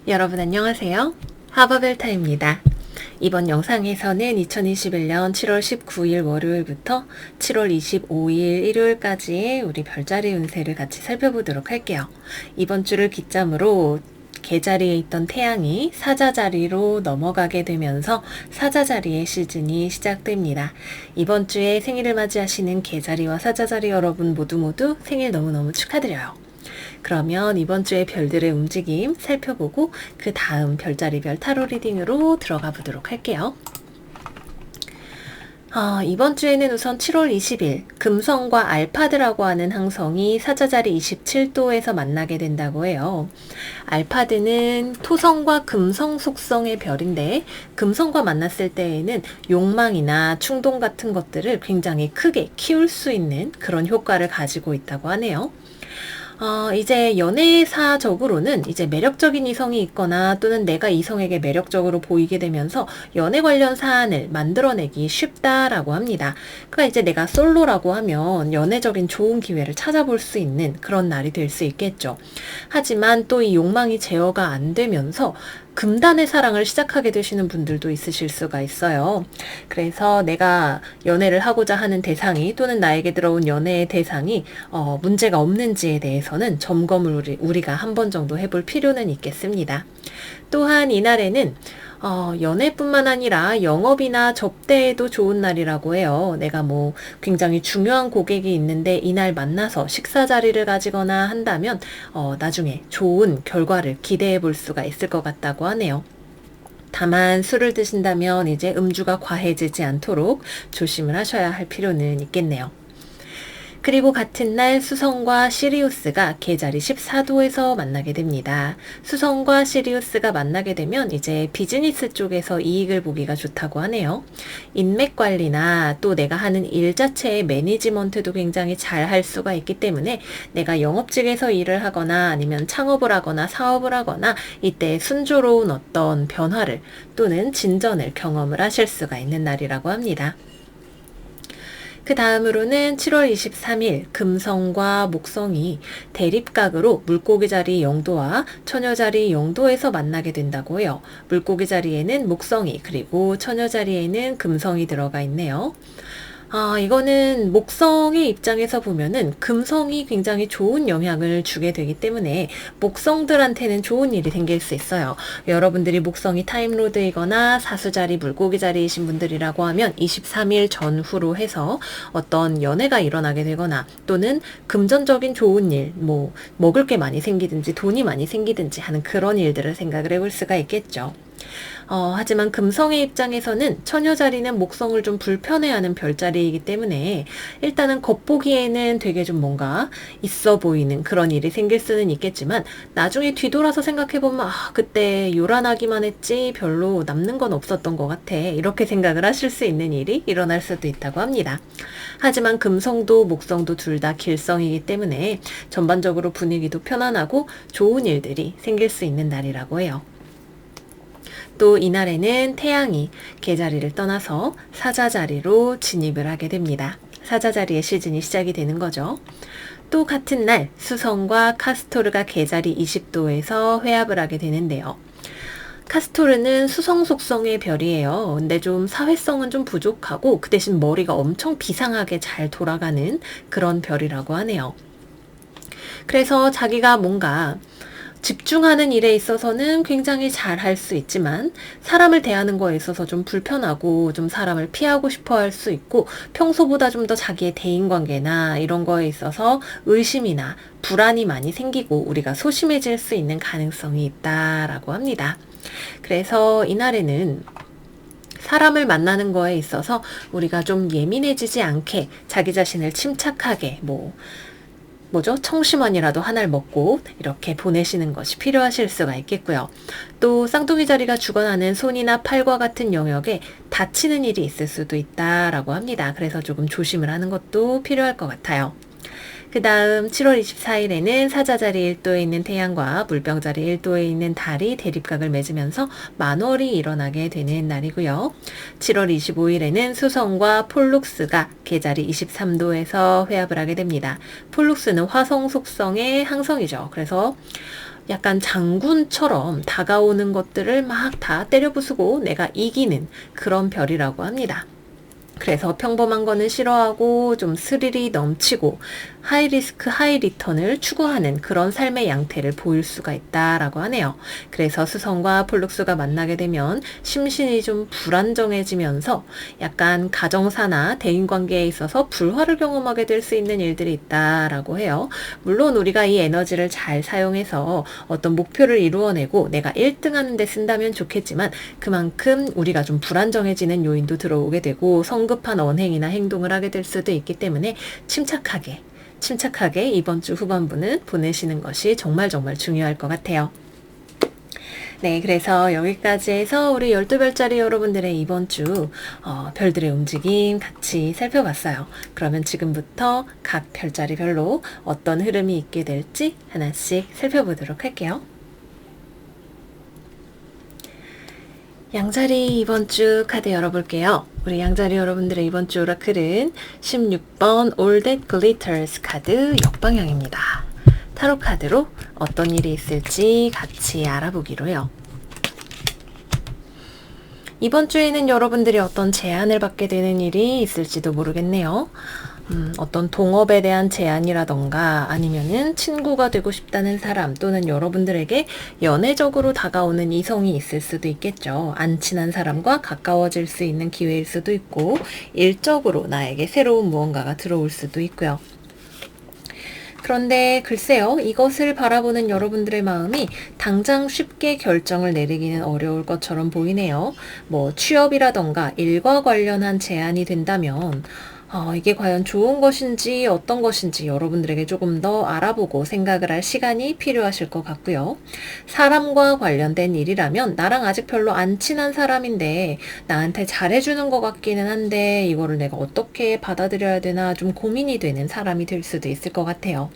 여러분 안녕하세요. 하버벨타입니다. 이번 영상에서는 2021년 7월 19일 월요일부터 7월 25일 일요일까지의 우리 별자리 운세를 같이 살펴보도록 할게요. 이번 주를 기점으로 개자리에 있던 태양이 사자자리로 넘어가게 되면서 사자자리의 시즌이 시작됩니다. 이번 주에 생일을 맞이하시는 개자리와 사자자리 여러분 모두 생일 너무너무 축하드려요. 그러면 이번 주의 별들의 움직임 살펴보고 그 다음 별자리별 타로 리딩으로 들어가 보도록 할게요. 이번 주에는 우선 7월 20일 금성과 알파드라고 하는 항성이 사자자리 27도에서 만나게 된다고 해요. 알파드는 토성과 금성 속성의 별인데 금성과 만났을 때에는 욕망이나 충동 같은 것들을 굉장히 크게 키울 수 있는 그런 효과를 가지고 있다고 하네요. 이제 연애사적으로는 이제 매력적인 이성이 있거나 또는 내가 이성에게 매력적으로 보이게 되면서 연애 관련 사안을 만들어내기 쉽다라고 합니다. 그러니까 이제 내가 솔로라고 하면 연애적인 좋은 기회를 찾아볼 수 있는 그런 날이 될 수 있겠죠. 하지만 또 이 욕망이 제어가 안 되면서 금단의 사랑을 시작하게 되시는 분들도 있으실 수가 있어요. 그래서 내가 연애를 하고자 하는 대상이 또는 나에게 들어온 연애의 대상이 문제가 없는지에 대해서는 점검을 우리가 한 번 정도 해볼 필요는 있겠습니다. 또한 이날에는 연애뿐만 아니라 영업이나 접대에도 좋은 날이라고 해요. 내가 뭐 굉장히 중요한 고객이 있는데 이날 만나서 식사 자리를 가지거나 한다면 나중에 좋은 결과를 기대해 볼 수가 있을 것 같다고 하네요. 다만 술을 드신다면 이제 음주가 과해지지 않도록 조심을 하셔야 할 필요는 있겠네요. 그리고 같은 날 수성과 시리우스가 계자리 14도에서 만나게 됩니다. 수성과 시리우스가 만나게 되면 이제 비즈니스 쪽에서 이익을 보기가 좋다고 하네요. 인맥 관리나 또 내가 하는 일 자체의 매니지먼트도 굉장히 잘 할 수가 있기 때문에 내가 영업직에서 일을 하거나 아니면 창업을 하거나 사업을 하거나 이때 순조로운 어떤 변화를 또는 진전을 경험을 하실 수가 있는 날이라고 합니다. 그 다음으로는 7월 23일 금성과 목성이 대립각으로 물고기 자리 0도와 처녀 자리 0도에서 만나게 된다고 해요. 물고기 자리에는 목성이 그리고 처녀 자리에는 금성이 들어가 있네요. 이거는 목성의 입장에서 보면은 금성이 굉장히 좋은 영향을 주게 되기 때문에 목성들한테는 좋은 일이 생길 수 있어요. 여러분들이 목성이 타임로드이거나 사수자리, 물고기 자리이신 분들이라고 하면 23일 전후로 해서 어떤 연애가 일어나게 되거나 또는 금전적인 좋은 일, 뭐 먹을 게 많이 생기든지 돈이 많이 생기든지 하는 그런 일들을 생각을 해볼 수가 있겠죠. 하지만 금성의 입장에서는 처녀 자리는 목성을 좀 불편해하는 별자리이기 때문에 일단은 겉보기에는 되게 좀 뭔가 있어 보이는 그런 일이 생길 수는 있겠지만 나중에 뒤돌아서 생각해보면 그때 요란하기만 했지 별로 남는 건 없었던 것 같아 이렇게 생각을 하실 수 있는 일이 일어날 수도 있다고 합니다. 하지만 금성도 목성도 둘 다 길성이기 때문에 전반적으로 분위기도 편안하고 좋은 일들이 생길 수 있는 날이라고 해요. 또 이날에는 태양이 개자리를 떠나서 사자자리로 진입을 하게 됩니다. 사자자리의 시즌이 시작이 되는 거죠. 또 같은 날 수성과 카스토르가 개자리 20도에서 회합을 하게 되는데요. 카스토르는 수성 속성의 별이에요. 근데 좀 사회성은 좀 부족하고 그 대신 머리가 엄청 비상하게 잘 돌아가는 그런 별이라고 하네요. 그래서 자기가 뭔가 집중하는 일에 있어서는 굉장히 잘 할 수 있지만 사람을 대하는 거에 있어서 좀 불편하고 좀 사람을 피하고 싶어 할 수 있고 평소보다 좀 더 자기의 대인관계나 이런 거에 있어서 의심이나 불안이 많이 생기고 우리가 소심해질 수 있는 가능성이 있다라고 합니다. 그래서 이날에는 사람을 만나는 거에 있어서 우리가 좀 예민해지지 않게 자기 자신을 침착하게 청심환이라도 하나를 먹고 이렇게 보내시는 것이 필요하실 수가 있겠고요. 또 쌍둥이 자리가 주관하는 손이나 팔과 같은 영역에 다치는 일이 있을 수도 있다라고 합니다. 그래서 조금 조심을 하는 것도 필요할 것 같아요. 그 다음 7월 24일에는 사자자리 1도에 있는 태양과 물병자리 1도에 있는 달이 대립각을 맺으면서 만월이 일어나게 되는 날이고요. 7월 25일에는 수성과 폴룩스가 계자리 23도에서 회합을 하게 됩니다. 폴룩스는 화성 속성의 항성이죠. 그래서 약간 장군처럼 다가오는 것들을 막 다 때려부수고 내가 이기는 그런 별이라고 합니다. 그래서 평범한 거는 싫어하고 좀 스릴이 넘치고 하이리스크 하이리턴을 추구하는 그런 삶의 양태를 보일 수가 있다라고 하네요. 그래서 수성과 폴룩스가 만나게 되면 심신이 좀 불안정해지면서 약간 가정사나 대인관계에 있어서 불화를 경험하게 될 수 있는 일들이 있다라고 해요. 물론 우리가 이 에너지를 잘 사용해서 어떤 목표를 이루어내고 내가 1등 하는 데 쓴다면 좋겠지만 그만큼 우리가 좀 불안정해지는 요인도 들어오게 되고 성급한 언행이나 행동을 하게 될 수도 있기 때문에 침착하게 이번 주 후반부는 보내시는 것이 정말 중요할 것 같아요. 네, 그래서 여기까지 해서 우리 12별짜리 여러분들의 이번 주 별들의 움직임 같이 살펴봤어요. 그러면 지금부터 각 별자리별로 어떤 흐름이 있게 될지 하나씩 살펴보도록 할게요. 양자리 이번 주 카드 열어볼게요. 우리 양자리 여러분들의 이번 주 오라클은 16번 All That Glitters 카드 역방향입니다. 타로 카드로 어떤 일이 있을지 같이 알아보기로요. 이번 주에는 여러분들이 어떤 제안을 받게 되는 일이 있을지도 모르겠네요. 어떤 동업에 대한 제안이라던가 아니면은 친구가 되고 싶다는 사람 또는 여러분들에게 연애적으로 다가오는 이성이 있을 수도 있겠죠. 안 친한 사람과 가까워질 수 있는 기회일 수도 있고 일적으로 나에게 새로운 무언가가 들어올 수도 있고요. 그런데 글쎄요, 이것을 바라보는 여러분들의 마음이 당장 쉽게 결정을 내리기는 어려울 것처럼 보이네요. 뭐 취업이라던가 일과 관련한 제안이 된다면 이게 과연 좋은 것인지 어떤 것인지 여러분들에게 조금 더 알아보고 생각을 할 시간이 필요하실 것 같고요. 사람과 관련된 일이라면 나랑 아직 별로 안 친한 사람인데 나한테 잘해주는 것 같기는 한데 이거를 내가 어떻게 받아들여야 되나 좀 고민이 되는 사람이 될 수도 있을 것 같아요.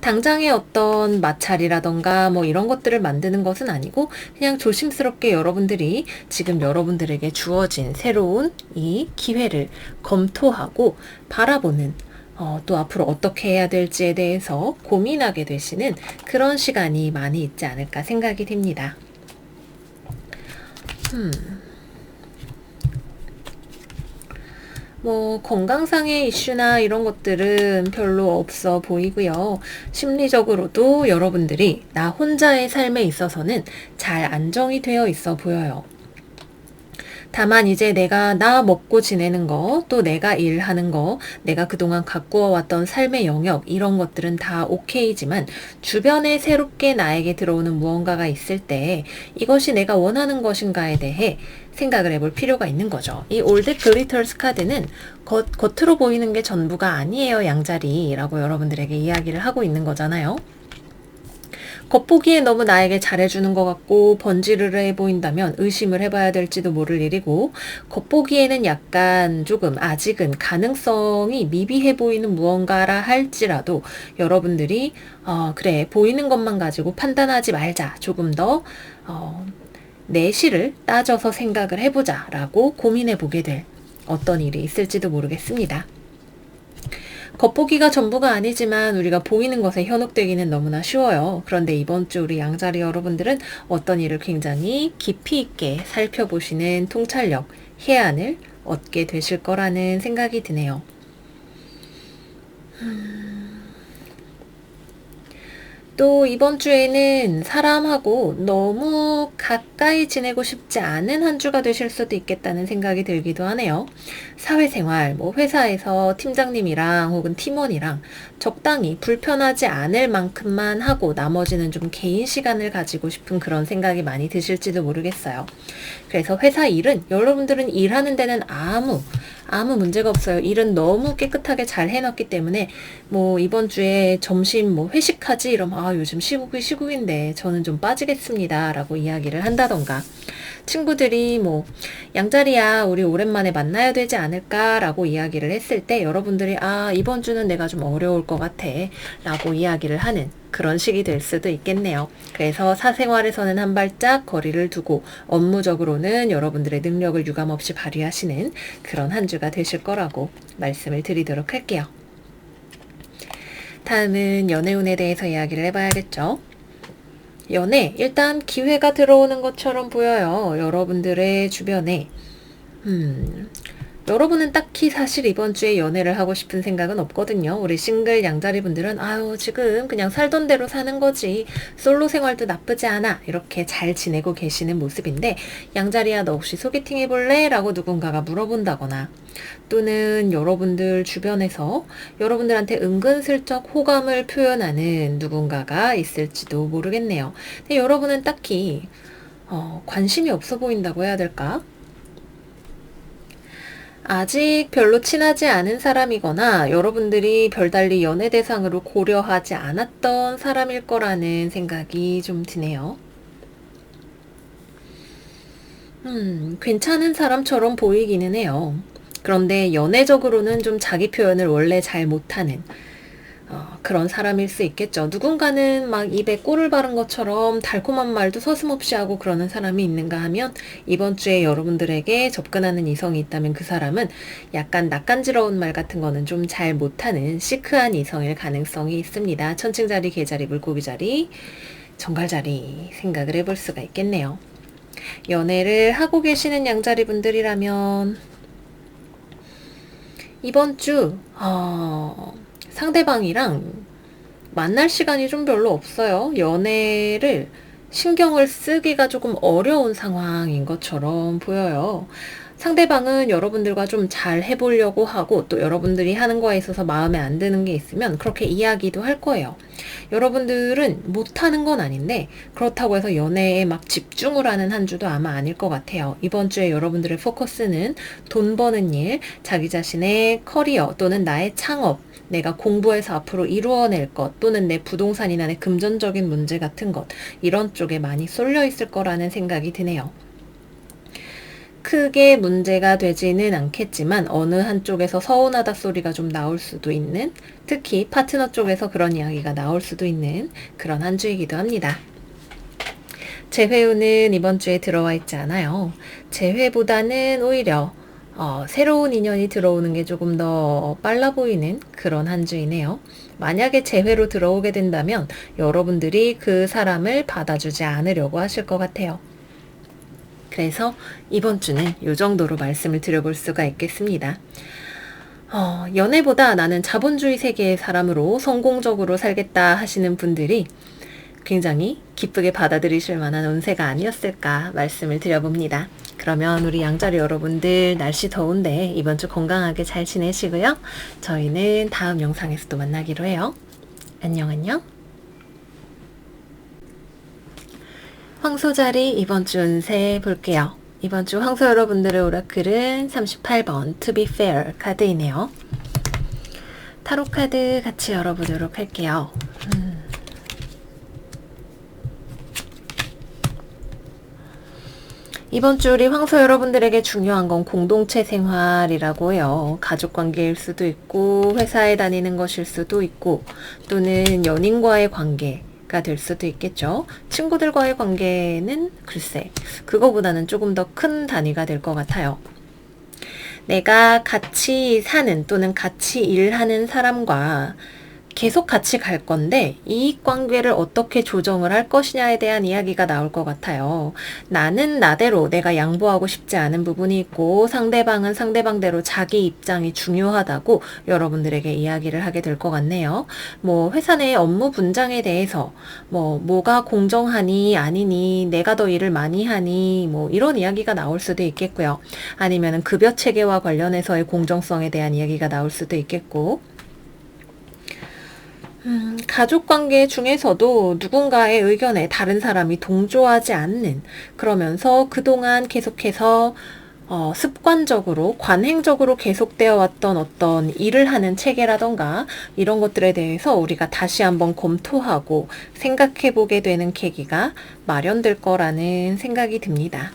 당장의 어떤 마찰이라던가 뭐 이런 것들을 만드는 것은 아니고 그냥 조심스럽게 여러분들이 지금 여러분들에게 주어진 새로운 이 기회를 검토하고 바라보는 또 앞으로 어떻게 해야 될지에 대해서 고민하게 되시는 그런 시간이 많이 있지 않을까 생각이 됩니다. 뭐 건강상의 이슈나 이런 것들은 별로 없어 보이고요. 심리적으로도 여러분들이 나 혼자의 삶에 있어서는 잘 안정이 되어 있어 보여요. 다만 이제 내가 나 먹고 지내는 거, 또 내가 일하는 거, 내가 그동안 가꾸어 왔던 삶의 영역 이런 것들은 다 오케이지만 주변에 새롭게 나에게 들어오는 무언가가 있을 때 이것이 내가 원하는 것인가에 대해 생각을 해볼 필요가 있는 거죠. 이 All That Glitters 카드는 겉으로 보이는 게 전부가 아니에요, 양자리라고 여러분들에게 이야기를 하고 있는 거잖아요. 겉보기에 너무 나에게 잘해주는 것 같고 번지르르해 보인다면 의심을 해봐야 될지도 모를 일이고, 겉보기에는 약간 조금 아직은 가능성이 미비해 보이는 무언가라 할지라도 여러분들이 그래 보이는 것만 가지고 판단하지 말자, 조금 더 내실을 따져서 생각을 해보자 라고 고민해 보게 될 어떤 일이 있을지도 모르겠습니다. 겉보기가 전부가 아니지만 우리가 보이는 것에 현혹되기는 너무나 쉬워요. 그런데 이번 주 우리 양자리 여러분들은 어떤 일을 굉장히 깊이 있게 살펴보시는 통찰력, 해안을 얻게 되실 거라는 생각이 드네요. 또 이번 주에는 사람하고 너무 가까이 지내고 싶지 않은 한 주가 되실 수도 있겠다는 생각이 들기도 하네요. 사회생활, 뭐 회사에서 팀장님이랑 혹은 팀원이랑 적당히 불편하지 않을 만큼만 하고 나머지는 좀 개인 시간을 가지고 싶은 그런 생각이 많이 드실지도 모르겠어요. 그래서 회사 일은 여러분들은 일하는 데는 아무 문제가 없어요. 일은 너무 깨끗하게 잘 해놨기 때문에 뭐 이번 주에 점심 뭐 회식하지 이러면 요즘 시국인데 저는 좀 빠지겠습니다 라고 이야기를 한다던가, 친구들이 뭐 양자리야 우리 오랜만에 만나야 되지 않을까 라고 이야기를 했을 때 여러분들이 이번 주는 내가 좀 어려울 것 같아 라고 이야기를 하는 그런 식이 될 수도 있겠네요. 그래서 사생활에서는 한 발짝 거리를 두고 업무적으로는 여러분들의 능력을 유감없이 발휘하시는 그런 한 주가 되실 거라고 말씀을 드리도록 할게요. 다음은 연애운에 대해서 이야기를 해봐야겠죠. 연애, 일단 기회가 들어오는 것처럼 보여요. 여러분들의 주변에. 여러분은 딱히 사실 이번 주에 연애를 하고 싶은 생각은 없거든요. 우리 싱글 양자리 분들은 아유 지금 그냥 살던 대로 사는 거지. 솔로 생활도 나쁘지 않아. 이렇게 잘 지내고 계시는 모습인데 양자리야 너 혹시 소개팅 해볼래? 라고 누군가가 물어본다거나 또는 여러분들 주변에서 여러분들한테 은근슬쩍 호감을 표현하는 누군가가 있을지도 모르겠네요. 근데 여러분은 딱히 관심이 없어 보인다고 해야 될까? 아직 별로 친하지 않은 사람이거나 여러분들이 별달리 연애 대상으로 고려하지 않았던 사람일 거라는 생각이 좀 드네요. 괜찮은 사람처럼 보이기는 해요. 그런데 연애적으로는 좀 자기 표현을 원래 잘 못하는 그런 사람일 수 있겠죠. 누군가는 막 입에 꿀을 바른 것처럼 달콤한 말도 서슴없이 하고 그러는 사람이 있는가 하면 이번 주에 여러분들에게 접근하는 이성이 있다면 그 사람은 약간 낯간지러운 말 같은 거는 좀 잘 못하는 시크한 이성일 가능성이 있습니다. 천칭자리, 개자리, 물고기자리, 정갈자리 생각을 해볼 수가 있겠네요. 연애를 하고 계시는 양자리 분들이라면 이번 주 상대방이랑 만날 시간이 좀 별로 없어요. 연애를 신경을 쓰기가 조금 어려운 상황인 것처럼 보여요. 상대방은 여러분들과 좀 잘 해보려고 하고 또 여러분들이 하는 거에 있어서 마음에 안 드는 게 있으면 그렇게 이야기도 할 거예요. 여러분들은 못하는 건 아닌데 그렇다고 해서 연애에 막 집중을 하는 한 주도 아마 아닐 것 같아요. 이번 주에 여러분들의 포커스는 돈 버는 일, 자기 자신의 커리어 또는 나의 창업, 내가 공부해서 앞으로 이루어낼 것 또는 내 부동산이나 내 금전적인 문제 같은 것 이런 쪽에 많이 쏠려 있을 거라는 생각이 드네요. 크게 문제가 되지는 않겠지만 어느 한쪽에서 서운하다 소리가 좀 나올 수도 있는 특히 파트너 쪽에서 그런 이야기가 나올 수도 있는 그런 한 주이기도 합니다. 재회운은 이번 주에 들어와 있지 않아요. 재회보다는 오히려 새로운 인연이 들어오는 게 조금 더 빨라 보이는 그런 한 주이네요. 만약에 재회로 들어오게 된다면 여러분들이 그 사람을 받아주지 않으려고 하실 것 같아요. 그래서 이번 주는 이 정도로 말씀을 드려볼 수가 있겠습니다. 연애보다 나는 자본주의 세계의 사람으로 성공적으로 살겠다 하시는 분들이 굉장히 기쁘게 받아들이실 만한 운세가 아니었을까 말씀을 드려봅니다. 그러면 우리 양자리 여러분들 날씨 더운데 이번 주 건강하게 잘 지내시고요. 저희는 다음 영상에서 또 만나기로 해요. 안녕 안녕. 황소자리 이번 주 운세 볼게요. 이번 주 황소 여러분들의 오라클은 38번 To Be Fair 카드이네요. 타로 카드 같이 열어보도록 할게요. 이번 주 우리 황소 여러분들에게 중요한 건 공동체 생활이라고 해요. 가족 관계일 수도 있고 회사에 다니는 것일 수도 있고 또는 연인과의 관계가 될 수도 있겠죠. 친구들과의 관계는 글쎄 그거보다는 조금 더 큰 단위가 될 것 같아요. 내가 같이 사는 또는 같이 일하는 사람과 계속 같이 갈 건데 이익관계를 어떻게 조정을 할 것이냐에 대한 이야기가 나올 것 같아요. 나는 나대로 내가 양보하고 싶지 않은 부분이 있고 상대방은 상대방대로 자기 입장이 중요하다고 여러분들에게 이야기를 하게 될 것 같네요. 뭐 회사 내 업무 분장에 대해서 뭐가 공정하니 아니니 내가 더 일을 많이 하니 뭐 이런 이야기가 나올 수도 있겠고요. 아니면 급여 체계와 관련해서의 공정성에 대한 이야기가 나올 수도 있겠고 가족관계 중에서도 누군가의 의견에 다른 사람이 동조하지 않는 그러면서 그동안 계속해서 습관적으로 관행적으로 계속되어 왔던 어떤 일을 하는 체계라던가 이런 것들에 대해서 우리가 다시 한번 검토하고 생각해 보게 되는 계기가 마련될 거라는 생각이 듭니다.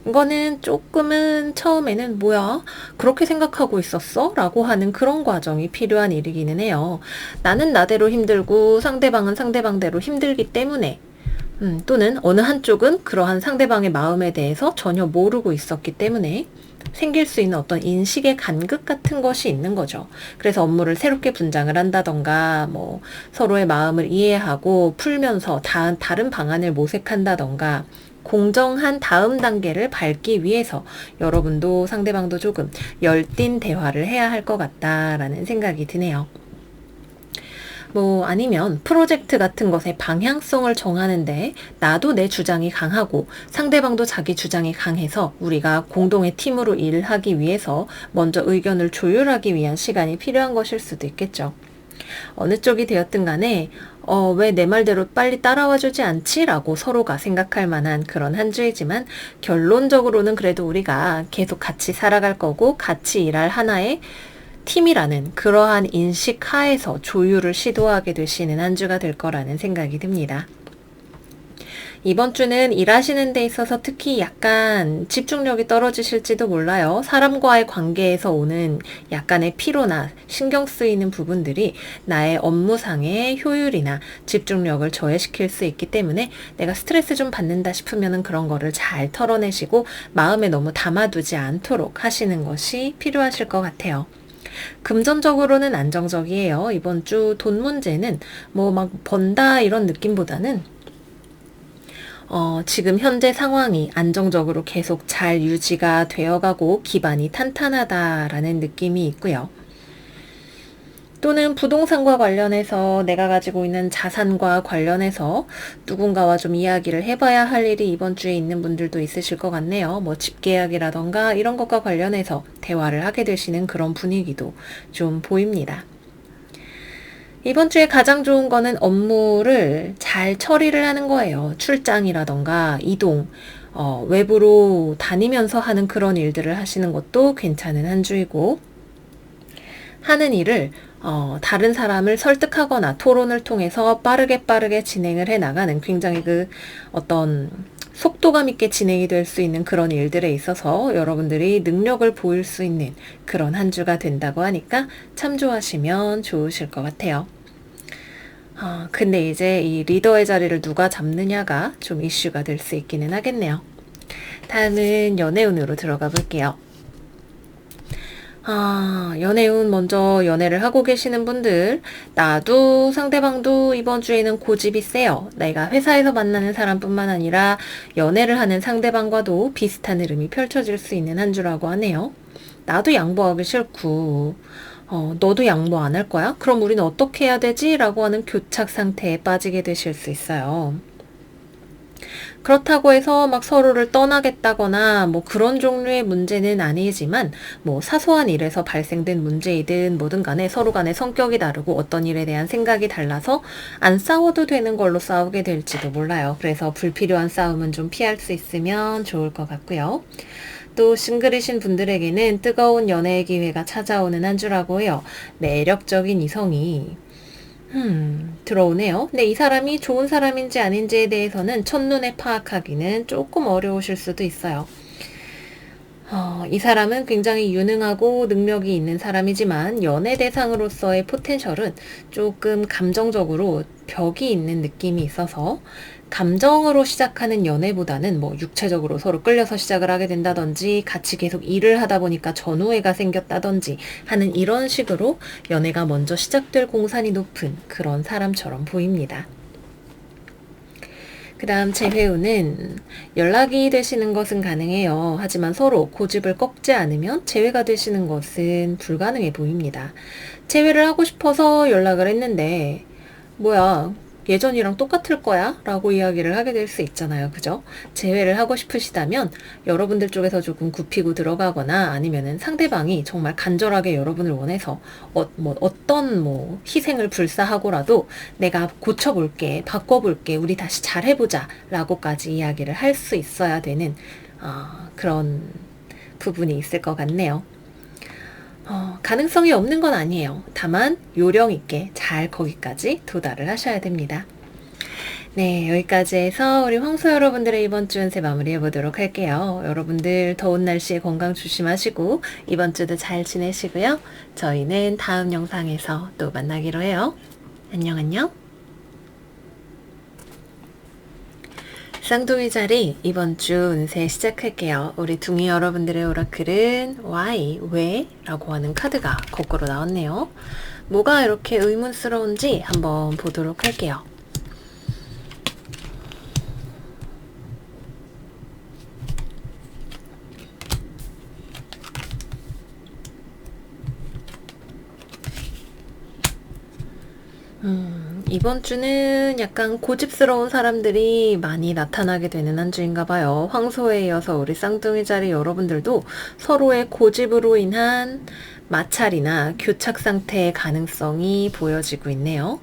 이거는 조금은 처음에는 뭐야? 그렇게 생각하고 있었어? 라고 하는 그런 과정이 필요한 일이기는 해요. 나는 나대로 힘들고 상대방은 상대방대로 힘들기 때문에 또는 어느 한쪽은 그러한 상대방의 마음에 대해서 전혀 모르고 있었기 때문에 생길 수 있는 어떤 인식의 간극 같은 것이 있는 거죠. 그래서 업무를 새롭게 분장을 한다던가, 뭐, 서로의 마음을 이해하고 풀면서 다른 방안을 모색한다던가, 공정한 다음 단계를 밟기 위해서 여러분도 상대방도 조금 열띤 대화를 해야 할 것 같다라는 생각이 드네요. 뭐 아니면 프로젝트 같은 것의 방향성을 정하는데 나도 내 주장이 강하고 상대방도 자기 주장이 강해서 우리가 공동의 팀으로 일하기 위해서 먼저 의견을 조율하기 위한 시간이 필요한 것일 수도 있겠죠. 어느 쪽이 되었든 간에 왜 내 말대로 빨리 따라와 주지 않지? 라고 서로가 생각할 만한 그런 한 주이지만 결론적으로는 그래도 우리가 계속 같이 살아갈 거고 같이 일할 하나의 팀이라는 그러한 인식 하에서 조율을 시도하게 되시는 한 주가 될 거라는 생각이 듭니다. 이번 주는 일하시는 데 있어서 특히 약간 집중력이 떨어지실지도 몰라요. 사람과의 관계에서 오는 약간의 피로나 신경 쓰이는 부분들이 나의 업무상의 효율이나 집중력을 저해시킬 수 있기 때문에 내가 스트레스 좀 받는다 싶으면 그런 거를 잘 털어내시고 마음에 너무 담아두지 않도록 하시는 것이 필요하실 것 같아요. 금전적으로는 안정적이에요. 이번 주 돈 문제는 뭐 막 번다 이런 느낌보다는 지금 현재 상황이 안정적으로 계속 잘 유지가 되어가고 기반이 탄탄하다라는 느낌이 있고요. 또는 부동산과 관련해서 내가 가지고 있는 자산과 관련해서 누군가와 좀 이야기를 해봐야 할 일이 이번 주에 있는 분들도 있으실 것 같네요. 뭐 집 계약이라던가 이런 것과 관련해서 대화를 하게 되시는 그런 분위기도 좀 보입니다. 이번 주에 가장 좋은 거는 업무를 잘 처리를 하는 거예요. 출장이라던가 이동, 외부로 다니면서 하는 그런 일들을 하시는 것도 괜찮은 한 주이고, 하는 일을 다른 사람을 설득하거나 토론을 통해서 빠르게 진행을 해 나가는 굉장히 어떤 속도감 있게 진행이 될 수 있는 그런 일들에 있어서 여러분들이 능력을 보일 수 있는 그런 한 주가 된다고 하니까 참조하시면 좋으실 것 같아요. 근데 이제 이 리더의 자리를 누가 잡느냐가 좀 이슈가 될 수 있기는 하겠네요. 다음은 연애운으로 들어가 볼게요. 연애운 먼저 연애를 하고 계시는 분들, 나도 상대방도 이번 주에는 고집이 세요. 내가 회사에서 만나는 사람뿐만 아니라 연애를 하는 상대방과도 비슷한 흐름이 펼쳐질 수 있는 한 주라고 하네요. 나도 양보하기 싫고 너도 양보 안 할 거야? 그럼 우리는 어떻게 해야 되지? 라고 하는 교착 상태에 빠지게 되실 수 있어요. 그렇다고 해서 막 서로를 떠나겠다거나 뭐 그런 종류의 문제는 아니지만 뭐 사소한 일에서 발생된 문제이든 뭐든 간에 서로 간의 성격이 다르고 어떤 일에 대한 생각이 달라서 안 싸워도 되는 걸로 싸우게 될지도 몰라요. 그래서 불필요한 싸움은 좀 피할 수 있으면 좋을 것 같고요. 또 싱글이신 분들에게는 뜨거운 연애의 기회가 찾아오는 한 주라고 해요. 매력적인 이성이 들어오네요. 근데 이 사람이 좋은 사람인지 아닌지에 대해서는 첫눈에 파악하기는 조금 어려우실 수도 있어요. 이 사람은 굉장히 유능하고 능력이 있는 사람이지만 연애 대상으로서의 포텐셜은 조금 감정적으로 벽이 있는 느낌이 있어서 감정으로 시작하는 연애보다는 뭐 육체적으로 서로 끌려서 시작을 하게 된다든지 같이 계속 일을 하다 보니까 전우애가 생겼다든지 하는 이런 식으로 연애가 먼저 시작될 공산이 높은 그런 사람처럼 보입니다. 그 다음 재회운은 연락이 되시는 것은 가능해요. 하지만 서로 고집을 꺾지 않으면 재회가 되시는 것은 불가능해 보입니다. 재회를 하고 싶어서 연락을 했는데 뭐야 예전이랑 똑같을 거야? 라고 이야기를 하게 될 수 있잖아요. 그죠? 재회를 하고 싶으시다면 여러분들 쪽에서 조금 굽히고 들어가거나 아니면은 상대방이 정말 간절하게 여러분을 원해서 어떤 희생을 불사하고라도 내가 고쳐볼게, 바꿔볼게, 우리 다시 잘해보자 라고까지 이야기를 할 수 있어야 되는 그런 부분이 있을 것 같네요. 가능성이 없는 건 아니에요. 다만 요령 있게 잘 거기까지 도달을 하셔야 됩니다. 네, 여기까지 해서 우리 황소 여러분들의 이번 주 운세 마무리해 보도록 할게요. 여러분들 더운 날씨에 건강 조심하시고 이번 주도 잘 지내시고요. 저희는 다음 영상에서 또 만나기로 해요. 안녕. 쌍둥이 자리 이번 주 운세 시작할게요. 우리 둥이 여러분들의 오라클은 Why? 왜? 라고 하는 카드가 거꾸로 나왔네요. 뭐가 이렇게 의문스러운지 한번 보도록 할게요. 이번 주는 약간 고집스러운 사람들이 많이 나타나게 되는 한 주인가 봐요. 황소에 이어서 우리 쌍둥이 자리 여러분들도 서로의 고집으로 인한 마찰이나 교착 상태의 가능성이 보여지고 있네요.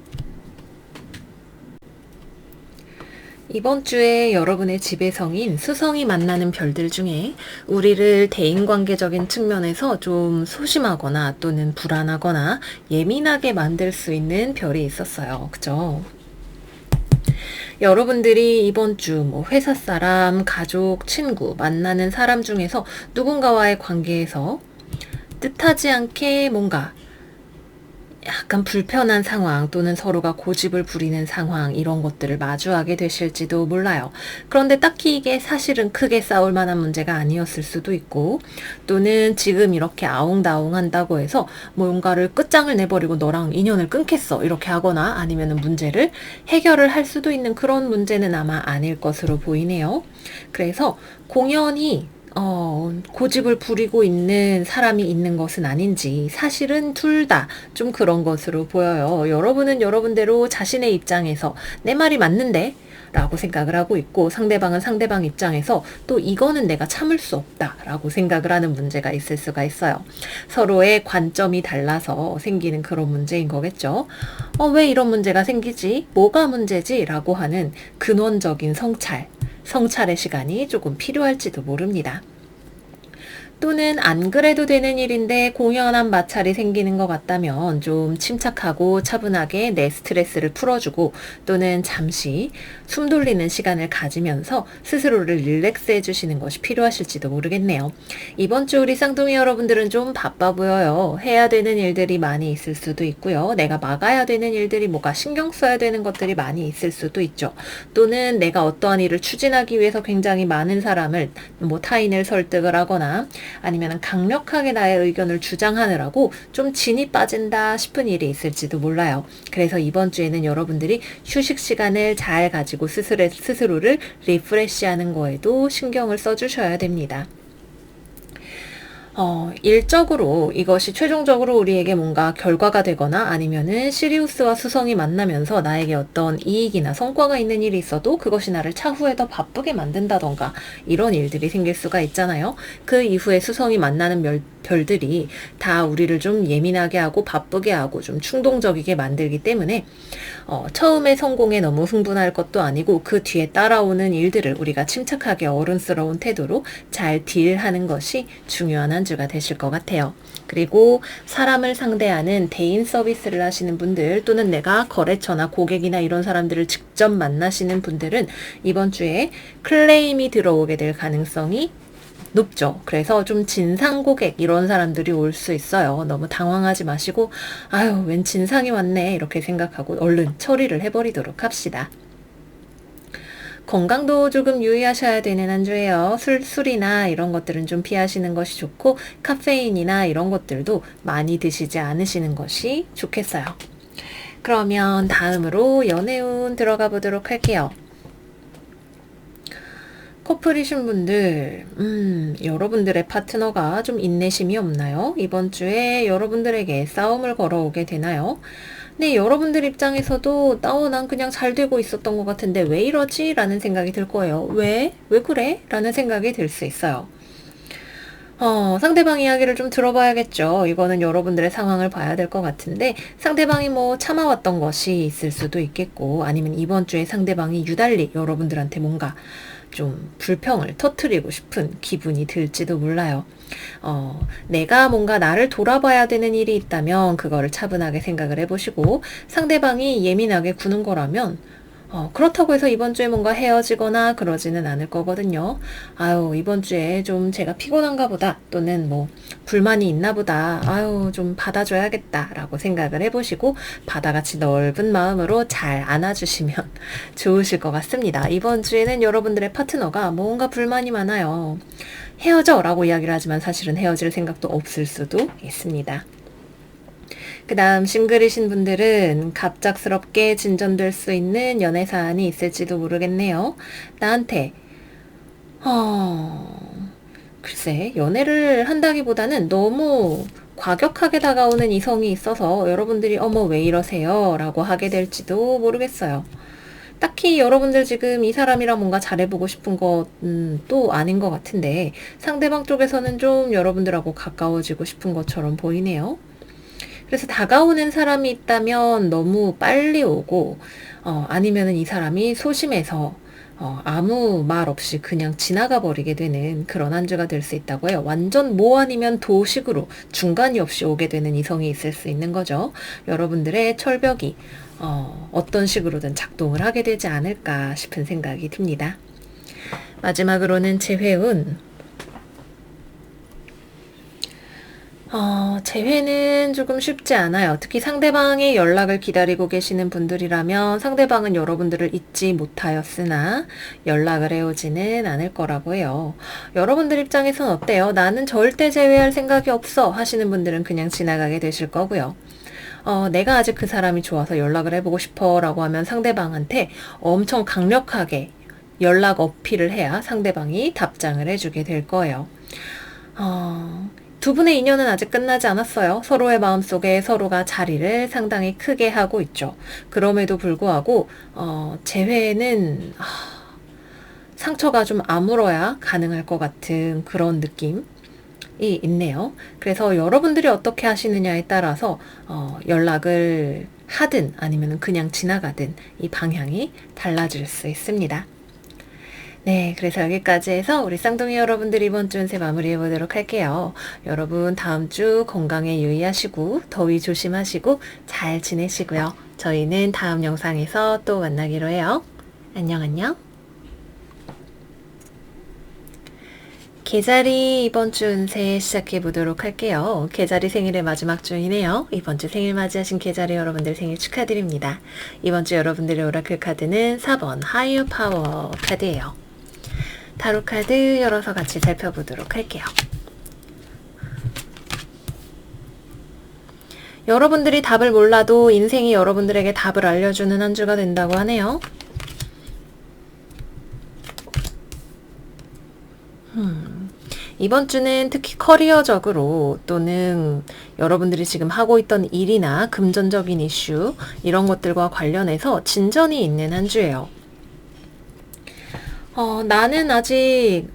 이번 주에 여러분의 지배성인 수성이 만나는 별들 중에 우리를 대인관계적인 측면에서 좀 소심하거나 또는 불안하거나 예민하게 만들 수 있는 별이 있었어요. 그죠? 여러분들이 이번 주 뭐 회사 사람, 가족, 친구, 만나는 사람 중에서 누군가와의 관계에서 뜻하지 않게 뭔가 약간 불편한 상황 또는 서로가 고집을 부리는 상황 이런 것들을 마주하게 되실지도 몰라요. 그런데 딱히 이게 사실은 크게 싸울 만한 문제가 아니었을 수도 있고 또는 지금 이렇게 아웅다웅 한다고 해서 뭔가를 끝장을 내버리고 너랑 인연을 끊겠어 이렇게 하거나 아니면 문제를 해결을 할 수도 있는 그런 문제는 아마 아닐 것으로 보이네요. 그래서 공연히 고집을 부리고 있는 사람이 있는 것은 아닌지 사실은 둘 다 좀 그런 것으로 보여요. 여러분은 여러분대로 자신의 입장에서 내 말이 맞는데? 라고 생각을 하고 있고 상대방은 상대방 입장에서 또 이거는 내가 참을 수 없다 라고 생각을 하는 문제가 있을 수가 있어요. 서로의 관점이 달라서 생기는 그런 문제인 거겠죠. 왜 이런 문제가 생기지? 뭐가 문제지? 라고 하는 근원적인 성찰의 시간이 조금 필요할지도 모릅니다. 또는 안 그래도 되는 일인데 공연한 마찰이 생기는 것 같다면 좀 침착하고 차분하게 내 스트레스를 풀어주고 또는 잠시 숨 돌리는 시간을 가지면서 스스로를 릴렉스 해주시는 것이 필요하실지도 모르겠네요. 이번 주 우리 쌍둥이 여러분들은 좀 바빠 보여요. 해야 되는 일들이 많이 있을 수도 있고요. 내가 막아야 되는 일들이 뭐가 신경 써야 되는 것들이 많이 있을 수도 있죠. 또는 내가 어떠한 일을 추진하기 위해서 굉장히 많은 사람을 타인을 설득을 하거나 아니면 강력하게 나의 의견을 주장하느라고 좀 진이 빠진다 싶은 일이 있을지도 몰라요. 그래서 이번 주에는 여러분들이 휴식 시간을 잘 가지고 스스로를 리프레시하는 거에도 신경을 써주셔야 됩니다. 일적으로 이것이 최종적으로 우리에게 뭔가 결과가 되거나 아니면은 시리우스와 수성이 만나면서 나에게 어떤 이익이나 성과가 있는 일이 있어도 그것이 나를 차후에 더 바쁘게 만든다던가 이런 일들이 생길 수가 있잖아요. 그 이후에 수성이 만나는 별들이 다 우리를 좀 예민하게 하고 바쁘게 하고 좀 충동적이게 만들기 때문에 처음에 성공에 너무 흥분할 것도 아니고 그 뒤에 따라오는 일들을 우리가 침착하게 어른스러운 태도로 잘 딜하는 것이 중요한 한 주가 되실 것 같아요. 그리고 사람을 상대하는 대인 서비스를 하시는 분들 또는 내가 거래처나 고객이나 이런 사람들을 직접 만나시는 분들은 이번 주에 클레임이 들어오게 될 가능성이 높죠. 그래서 좀 진상 고객 이런 사람들이 올 수 있어요. 너무 당황하지 마시고 아유 웬 진상이 왔네 이렇게 생각하고 얼른 처리를 해버리도록 합시다. 건강도 조금 유의하셔야 되는 한 주예요. 술이나 이런 것들은 좀 피하시는 것이 좋고 카페인이나 이런 것들도 많이 드시지 않으시는 것이 좋겠어요. 그러면 다음으로 연애운 들어가 보도록 할게요. 커플이신 분들, 여러분들의 파트너가 좀 인내심이 없나요? 이번 주에 여러분들에게 싸움을 걸어오게 되나요? 네, 여러분들 입장에서도 난 그냥 잘 되고 있었던 것 같은데 왜 이러지? 라는 생각이 들 거예요. 왜? 왜 그래? 라는 생각이 들 수 있어요. 상대방 이야기를 좀 들어봐야겠죠. 이거는 여러분들의 상황을 봐야 될 것 같은데 상대방이 참아왔던 것이 있을 수도 있겠고 아니면 이번 주에 상대방이 유달리 여러분들한테 뭔가 좀 불평을 터뜨리고 싶은 기분이 들지도 몰라요. 내가 뭔가 나를 돌아봐야 되는 일이 있다면 그거를 차분하게 생각을 해보시고 상대방이 예민하게 구는 거라면 그렇다고 해서 이번 주에 뭔가 헤어지거나 그러지는 않을 거거든요. 아유, 이번 주에 좀 제가 피곤한가 보다, 또는 뭐, 불만이 있나 보다, 아유, 좀 받아줘야겠다, 라고 생각을 해보시고, 바다같이 넓은 마음으로 잘 안아주시면 좋으실 것 같습니다. 이번 주에는 여러분들의 파트너가 뭔가 불만이 많아요. 헤어져! 라고 이야기를 하지만 사실은 헤어질 생각도 없을 수도 있습니다. 그 다음 싱글이신 분들은 갑작스럽게 진전될 수 있는 연애 사안이 있을지도 모르겠네요. 나한테 글쎄 연애를 한다기보다는 너무 과격하게 다가오는 이성이 있어서 여러분들이 어머 왜 이러세요? 라고 하게 될지도 모르겠어요. 딱히 여러분들 지금 이 사람이랑 뭔가 잘해보고 싶은 것도 아닌 것 같은데 상대방 쪽에서는 좀 여러분들하고 가까워지고 싶은 것처럼 보이네요. 그래서 다가오는 사람이 있다면 너무 빨리 오고, 아니면은 이 사람이 소심해서, 아무 말 없이 그냥 지나가 버리게 되는 그런 한 주가 될 수 있다고 해요. 완전 모 아니면 도식으로 중간이 없이 오게 되는 이성이 있을 수 있는 거죠. 여러분들의 철벽이, 어떤 식으로든 작동을 하게 되지 않을까 싶은 생각이 듭니다. 마지막으로는 재회운. 재회는 조금 쉽지 않아요. 특히 상대방의 연락을 기다리고 계시는 분들이라면 상대방은 여러분들을 잊지 못하였으나 연락을 해오지는 않을 거라고 해요. 여러분들 입장에선 어때요? 나는 절대 재회할 생각이 없어 하시는 분들은 그냥 지나가게 되실 거고요. 내가 아직 그 사람이 좋아서 연락을 해보고 싶어 라고 하면 상대방한테 엄청 강력하게 연락 어필을 해야 상대방이 답장을 해주게 될 거예요. 두 분의 인연은 아직 끝나지 않았어요. 서로의 마음속에 서로가 자리를 상당히 크게 하고 있죠. 그럼에도 불구하고 재회는 상처가 좀 아물어야 가능할 것 같은 그런 느낌이 있네요. 그래서 여러분들이 어떻게 하시느냐에 따라서 연락을 하든 아니면 그냥 지나가든 이 방향이 달라질 수 있습니다. 네, 그래서 여기까지 해서 우리 쌍둥이 여러분들 이번 주 운세 마무리해 보도록 할게요. 여러분 다음 주 건강에 유의하시고 더위 조심하시고 잘 지내시고요. 저희는 다음 영상에서 또 만나기로 해요. 안녕 안녕. 개자리 이번 주 운세 시작해 보도록 할게요. 개자리 생일의 마지막 주이네요. 이번 주 생일 맞이하신 개자리 여러분들 생일 축하드립니다. 이번 주 여러분들의 오라클 카드는 4번 하이어 파워 카드예요. 타로 카드 열어서 같이 살펴보도록 할게요. 여러분들이 답을 몰라도 인생이 여러분들에게 답을 알려주는 한 주가 된다고 하네요. 이번 주는 특히 커리어적으로 또는 여러분들이 지금 하고 있던 일이나 금전적인 이슈 이런 것들과 관련해서 진전이 있는 한 주예요. 나는 아직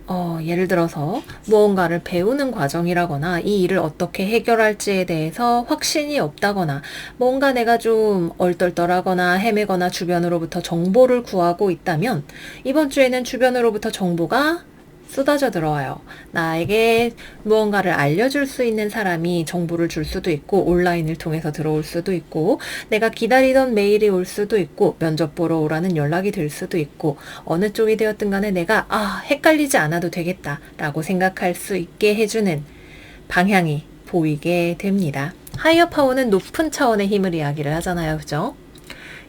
예를 들어서 무언가를 배우는 과정이라거나 이 일을 어떻게 해결할지에 대해서 확신이 없다거나 뭔가 내가 좀 얼떨떨하거나 헤매거나 주변으로부터 정보를 구하고 있다면 이번 주에는 주변으로부터 정보가 쏟아져 들어와요. 나에게 무언가를 알려줄 수 있는 사람이 정보를 줄 수도 있고 온라인을 통해서 들어올 수도 있고 내가 기다리던 메일이 올 수도 있고 면접 보러 오라는 연락이 될 수도 있고 어느 쪽이 되었든 간에 내가 헷갈리지 않아도 되겠다 라고 생각할 수 있게 해주는 방향이 보이게 됩니다. 하이어 파워는 높은 차원의 힘을 이야기를 하잖아요. 그죠?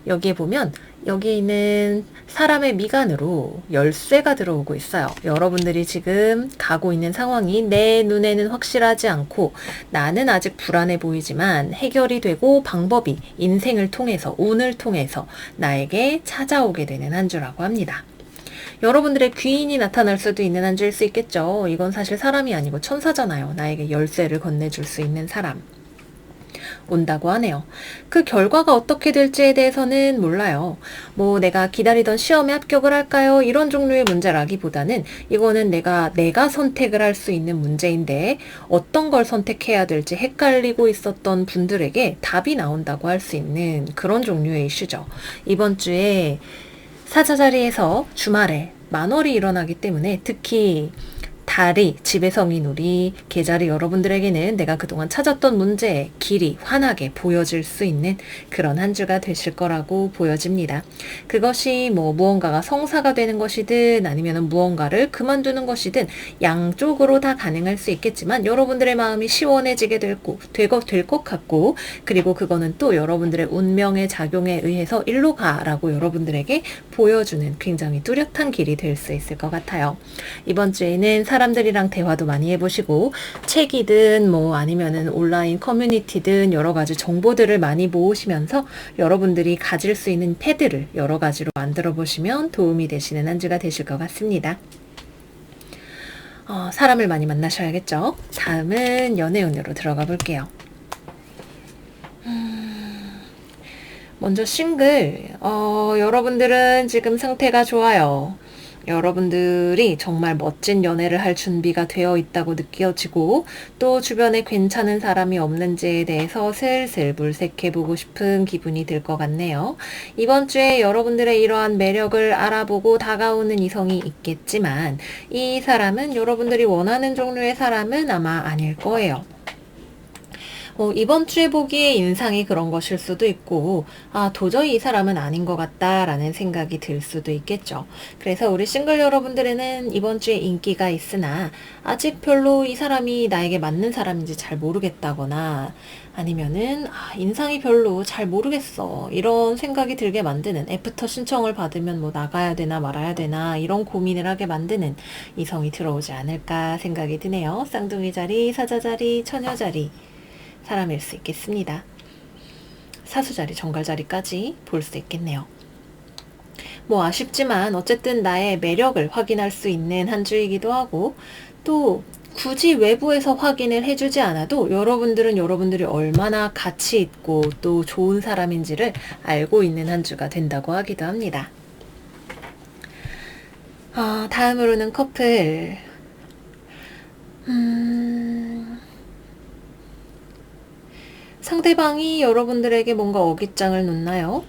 여기에 보면 여기 있는 사람의 미간으로 열쇠가 들어오고 있어요. 여러분들이 지금 가고 있는 상황이 내 눈에는 확실하지 않고 나는 아직 불안해 보이지만 해결이 되고 방법이 인생을 통해서 운을 통해서 나에게 찾아오게 되는 한 주라고 합니다. 여러분들의 귀인이 나타날 수도 있는 한 주일 수 있겠죠. 이건 사실 사람이 아니고 천사잖아요. 나에게 열쇠를 건네줄 수 있는 사람. 온다고 하네요. 그 결과가 어떻게 될지에 대해서는 몰라요. 뭐 내가 기다리던 시험에 합격을 할까요? 이런 종류의 문제라기보다는 이거는 내가 선택을 할 수 있는 문제인데 어떤 걸 선택해야 될지 헷갈리고 있었던 분들에게 답이 나온다고 할 수 있는 그런 종류의 이슈죠. 이번 주에 사자자리에서 주말에 만월이 일어나기 때문에 특히 달이 집의 성인우리 계자리 여러분들에게는 내가 그동안 찾았던 문제의 길이 환하게 보여질 수 있는 그런 한 주가 되실 거라고 보여집니다. 그것이 뭐 무언가가 성사가 되는 것이든 아니면 무언가를 그만두는 것이든 양쪽으로 다 가능할 수 있겠지만 여러분들의 마음이 시원해지게 될 것 같고, 그리고 그거는 또 여러분들의 운명의 작용에 의해서 일로 가라고 여러분들에게 보여주는 굉장히 뚜렷한 길이 될 수 있을 것 같아요. 이번 주에는 사람들이랑 대화도 많이 해보시고 책이든 뭐 아니면은 온라인 커뮤니티든 여러 가지 정보들을 많이 모으시면서 여러분들이 가질 수 있는 패드를 여러 가지로 만들어 보시면 도움이 되시는 한 주가 되실 것 같습니다. 사람을 많이 만나셔야겠죠. 다음은 연애운으로 들어가 볼게요. 먼저 싱글, 여러분들은 지금 상태가 좋아요. 여러분들이 정말 멋진 연애를 할 준비가 되어 있다고 느껴지고, 또 주변에 괜찮은 사람이 없는지에 대해서 슬슬 물색해보고 싶은 기분이 들 것 같네요. 이번 주에 여러분들의 이러한 매력을 알아보고 다가오는 이성이 있겠지만 이 사람은 여러분들이 원하는 종류의 사람은 아마 아닐 거예요. 이번 주에 보기에 인상이 그런 것일 수도 있고, 도저히 이 사람은 아닌 것 같다라는 생각이 들 수도 있겠죠. 그래서 우리 싱글 여러분들에는 이번 주에 인기가 있으나 아직 별로 이 사람이 나에게 맞는 사람인지 잘 모르겠다거나, 아니면은 인상이 별로 잘 모르겠어 이런 생각이 들게 만드는, 애프터 신청을 받으면 뭐 나가야 되나 말아야 되나 이런 고민을 하게 만드는 이성이 들어오지 않을까 생각이 드네요. 쌍둥이 자리, 사자 자리, 처녀 자리 사람일 수 있겠습니다. 사수 자리, 정갈 자리까지 볼 수 있겠네요. 뭐 아쉽지만 어쨌든 나의 매력을 확인할 수 있는 한 주이기도 하고, 또 굳이 외부에서 확인을 해주지 않아도 여러분들은 여러분들이 얼마나 가치 있고 또 좋은 사람인지를 알고 있는 한 주가 된다고 하기도 합니다. 다음으로는 커플. 상대방이 여러분들에게 뭔가 어깃장을 놓나요?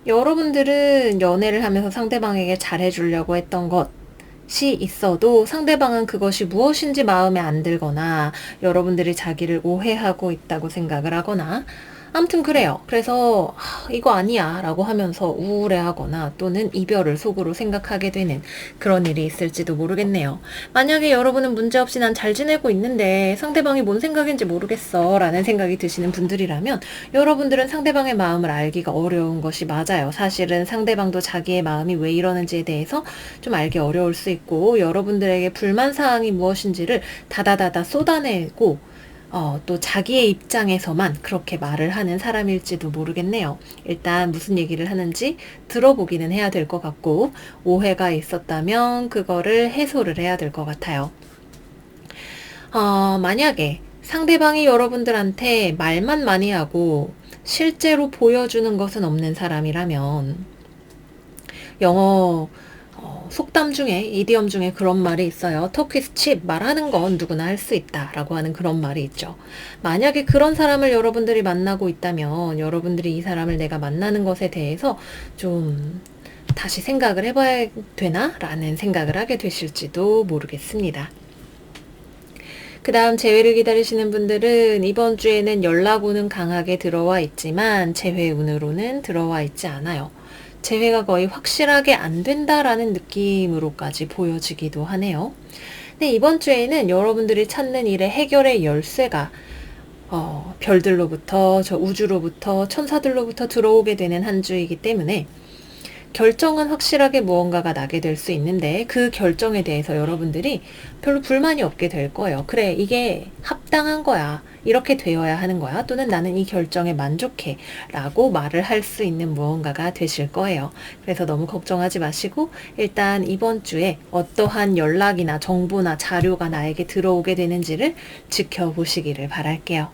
여러분들은 연애를 하면서 상대방에게 잘해주려고 했던 것이 있어도 상대방은 그것이 무엇인지 마음에 안 들거나 여러분들이 자기를 오해하고 있다고 생각을 하거나, 아무튼 그래요. 그래서 이거 아니야 라고 하면서 우울해하거나 또는 이별을 속으로 생각하게 되는 그런 일이 있을지도 모르겠네요. 만약에 여러분은 문제없이 난 잘 지내고 있는데 상대방이 뭔 생각인지 모르겠어 라는 생각이 드시는 분들이라면 여러분들은 상대방의 마음을 알기가 어려운 것이 맞아요. 사실은 상대방도 자기의 마음이 왜 이러는지에 대해서 좀 알기 어려울 수 있고, 여러분들에게 불만사항이 무엇인지를 다다다다 쏟아내고 또 자기의 입장에서만 그렇게 말을 하는 사람일지도 모르겠네요. 일단 무슨 얘기를 하는지 들어보기는 해야 될 것 같고, 오해가 있었다면 그거를 해소를 해야 될 것 같아요. 만약에 상대방이 여러분들한테 말만 많이 하고 실제로 보여주는 것은 없는 사람이라면, 영어 속담 중에, 이디엄 중에 그런 말이 있어요. Talk is cheap. 말하는 건 누구나 할 수 있다 라고 하는 그런 말이 있죠. 만약에 그런 사람을 여러분들이 만나고 있다면 여러분들이 이 사람을 내가 만나는 것에 대해서 좀 다시 생각을 해봐야 되나? 라는 생각을 하게 되실지도 모르겠습니다. 그 다음 재회를 기다리시는 분들은 이번 주에는 연락운은 강하게 들어와 있지만 재회운으로는 들어와 있지 않아요. 재회가 거의 확실하게 안 된다라는 느낌으로까지 보여지기도 하네요. 근데 이번 주에는 여러분들이 찾는 일의 해결의 열쇠가 별들로부터, 저 우주로부터, 천사들로부터 들어오게 되는 한 주이기 때문에 결정은 확실하게 무언가가 나게 될 수 있는데 그 결정에 대해서 여러분들이 별로 불만이 없게 될 거예요. 그래, 이게 합당한 거야. 이렇게 되어야 하는 거야. 또는 나는 이 결정에 만족해. 라고 말을 할 수 있는 무언가가 되실 거예요. 그래서 너무 걱정하지 마시고 일단 이번 주에 어떠한 연락이나 정보나 자료가 나에게 들어오게 되는지를 지켜보시기를 바랄게요.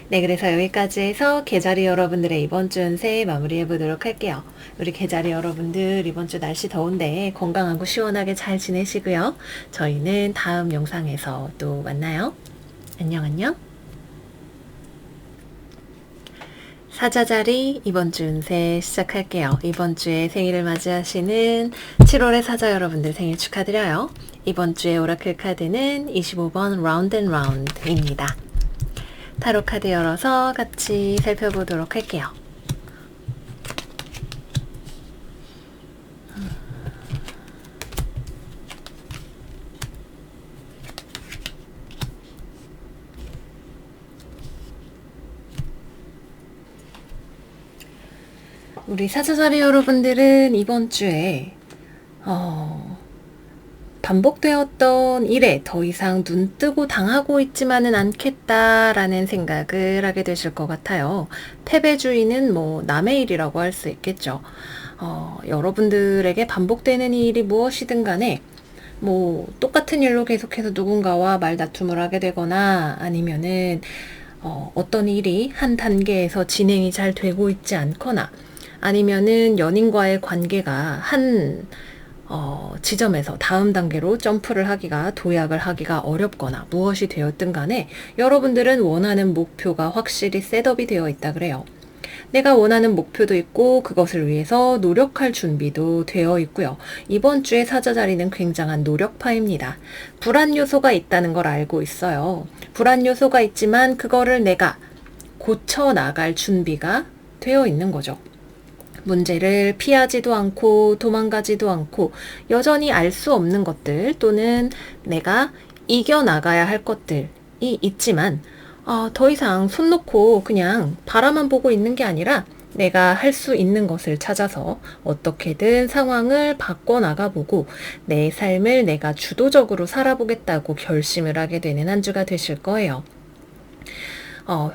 네, 그래서 여기까지 해서 개자리 여러분들의 이번 주 운세 마무리해 보도록 할게요. 우리 개자리 여러분들 이번 주 날씨 더운데 건강하고 시원하게 잘 지내시고요. 저희는 다음 영상에서 또 만나요. 안녕 안녕. 사자자리 이번 주 운세 시작할게요. 이번 주에 생일을 맞이하시는 7월의 사자 여러분들 생일 축하드려요. 이번 주에 오라클 카드는 25번 라운드 앤 라운드입니다. 타로 카드 열어서 같이 살펴보도록 할게요. 우리 사자자리 여러분들은 이번 주에 반복되었던 일에 더 이상 눈 뜨고 당하고 있지만은 않겠다라는 생각을 하게 되실 것 같아요. 패배주의는 뭐 남의 일이라고 할 수 있겠죠. 여러분들에게 반복되는 일이 무엇이든 간에 뭐 똑같은 일로 계속해서 누군가와 말다툼을 하게 되거나 아니면은 어떤 일이 한 단계에서 진행이 잘 되고 있지 않거나 아니면은 연인과의 관계가 한 지점에서 다음 단계로 점프를 하기가, 도약을 하기가 어렵거나 무엇이 되었든 간에 여러분들은 원하는 목표가 확실히 셋업이 되어 있다 그래요. 내가 원하는 목표도 있고 그것을 위해서 노력할 준비도 되어 있고요. 이번 주의 사자자리는 굉장한 노력파입니다. 불안 요소가 있다는 걸 알고 있어요. 불안 요소가 있지만 그거를 내가 고쳐 나갈 준비가 되어 있는 거죠. 문제를 피하지도 않고 도망가지도 않고 여전히 알 수 없는 것들 또는 내가 이겨나가야 할 것들이 있지만 더 이상 손 놓고 그냥 바라만 보고 있는 게 아니라 내가 할 수 있는 것을 찾아서 어떻게든 상황을 바꿔나가보고 내 삶을 내가 주도적으로 살아보겠다고 결심을 하게 되는 한 주가 되실 거예요.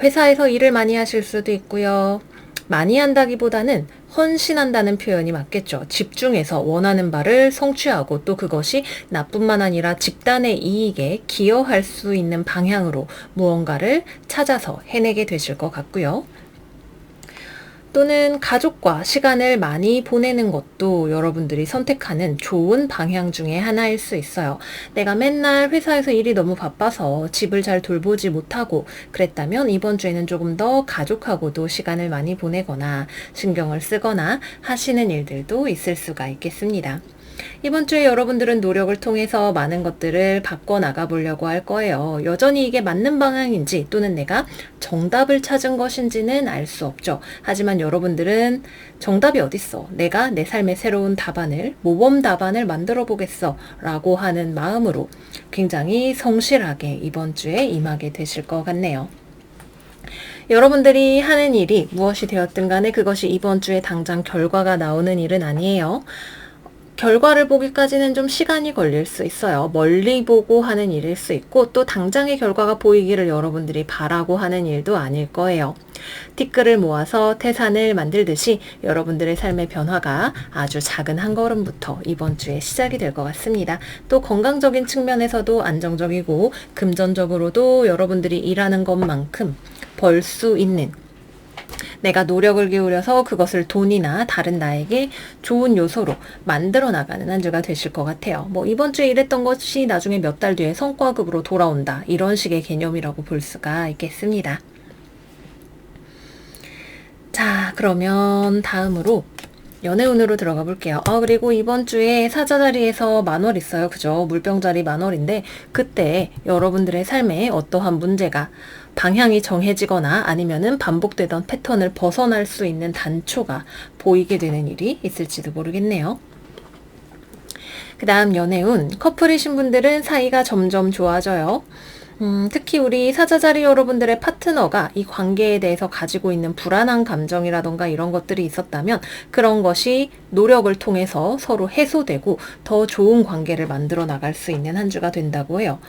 회사에서 일을 많이 하실 수도 있고요. 많이 한다기보다는 헌신한다는 표현이 맞겠죠. 집중해서 원하는 바를 성취하고 또 그것이 나뿐만 아니라 집단의 이익에 기여할 수 있는 방향으로 무언가를 찾아서 해내게 되실 것 같고요. 또는 가족과 시간을 많이 보내는 것도 여러분들이 선택하는 좋은 방향 중에 하나일 수 있어요. 내가 맨날 회사에서 일이 너무 바빠서 집을 잘 돌보지 못하고 그랬다면 이번 주에는 조금 더 가족하고도 시간을 많이 보내거나 신경을 쓰거나 하시는 일들도 있을 수가 있겠습니다. 이번 주에 여러분들은 노력을 통해서 많은 것들을 바꿔나가 보려고 할 거예요. 여전히 이게 맞는 방향인지 또는 내가 정답을 찾은 것인지는 알 수 없죠. 하지만 여러분들은 정답이 어딨어? 내가 내 삶의 새로운 답안을, 모범 답안을 만들어 보겠어 라고 하는 마음으로 굉장히 성실하게 이번 주에 임하게 되실 것 같네요. 여러분들이 하는 일이 무엇이 되었든 간에 그것이 이번 주에 당장 결과가 나오는 일은 아니에요. 결과를 보기까지는 좀 시간이 걸릴 수 있어요. 멀리 보고 하는 일일 수 있고 또 당장의 결과가 보이기를 여러분들이 바라고 하는 일도 아닐 거예요. 티끌을 모아서 태산을 만들듯이 여러분들의 삶의 변화가 아주 작은 한 걸음부터 이번 주에 시작이 될 것 같습니다. 또 건강적인 측면에서도 안정적이고 금전적으로도 여러분들이 일하는 것만큼 벌 수 있는 내가 노력을 기울여서 그것을 돈이나 다른 나에게 좋은 요소로 만들어 나가는 한 주가 되실 것 같아요. 뭐 이번 주에 일했던 것이 나중에 몇 달 뒤에 성과급으로 돌아온다. 이런 식의 개념이라고 볼 수가 있겠습니다. 자, 그러면 다음으로 연애운으로 들어가 볼게요. 그리고 이번 주에 사자자리에서 만월 있어요. 그죠? 물병자리 만월인데 그때 여러분들의 삶에 어떠한 문제가 방향이 정해지거나 아니면은 반복되던 패턴을 벗어날 수 있는 단초가 보이게 되는 일이 있을지도 모르겠네요. 그 다음 연애운, 커플이신 분들은 사이가 점점 좋아져요. 특히 우리 사자자리 여러분들의 파트너가 이 관계에 대해서 가지고 있는 불안한 감정이라던가 이런 것들이 있었다면 그런 것이 노력을 통해서 서로 해소되고 더 좋은 관계를 만들어 나갈 수 있는 한 주가 된다고 해요.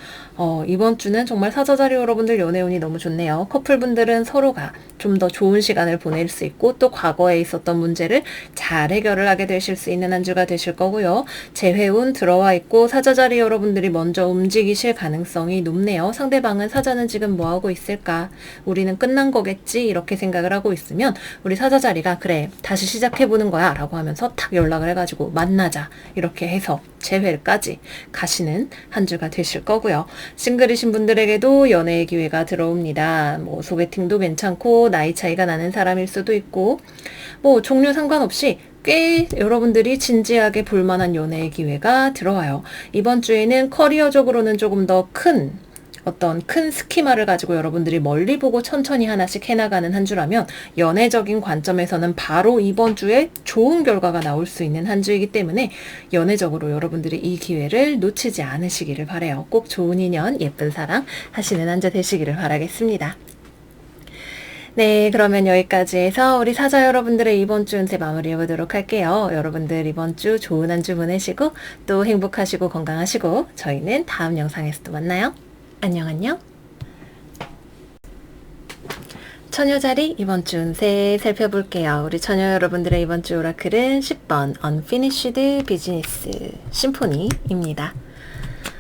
이번 주는 정말 사자자리 여러분들 연애운이 너무 좋네요. 커플분들은 서로가 좀 더 좋은 시간을 보낼 수 있고 또 과거에 있었던 문제를 잘 해결을 하게 되실 수 있는 한 주가 되실 거고요. 재회운 들어와 있고 사자자리 여러분들이 먼저 움직이실 가능성이 높네요. 상대방은 사자는 지금 뭐하고 있을까? 우리는 끝난 거겠지? 이렇게 생각을 하고 있으면 우리 사자 자리가 그래 다시 시작해보는 거야 라고 하면서 탁 연락을 해가지고 만나자 이렇게 해서 재회까지 가시는 한 주가 되실 거고요. 싱글이신 분들에게도 연애의 기회가 들어옵니다. 뭐 소개팅도 괜찮고 나이 차이가 나는 사람일 수도 있고 뭐 종류 상관없이 꽤 여러분들이 진지하게 볼만한 연애의 기회가 들어와요. 이번 주에는 커리어적으로는 조금 더 어떤 큰 스키마를 가지고 여러분들이 멀리 보고 천천히 하나씩 해나가는 한 주라면 연애적인 관점에서는 바로 이번 주에 좋은 결과가 나올 수 있는 한 주이기 때문에 연애적으로 여러분들이 이 기회를 놓치지 않으시기를 바라요. 꼭 좋은 인연, 예쁜 사랑 하시는 한 주 되시기를 바라겠습니다. 네, 그러면 여기까지 해서 우리 사자 여러분들의 이번 주 운세 마무리해보도록 할게요. 여러분들 이번 주 좋은 한 주 보내시고 또 행복하시고 건강하시고 저희는 다음 영상에서 또 만나요. 안녕 안녕. 처녀자리 이번 주 운세 살펴볼게요. 우리 처녀 여러분들의 이번 주 오라클은 10번 Unfinished Business 심포니입니다.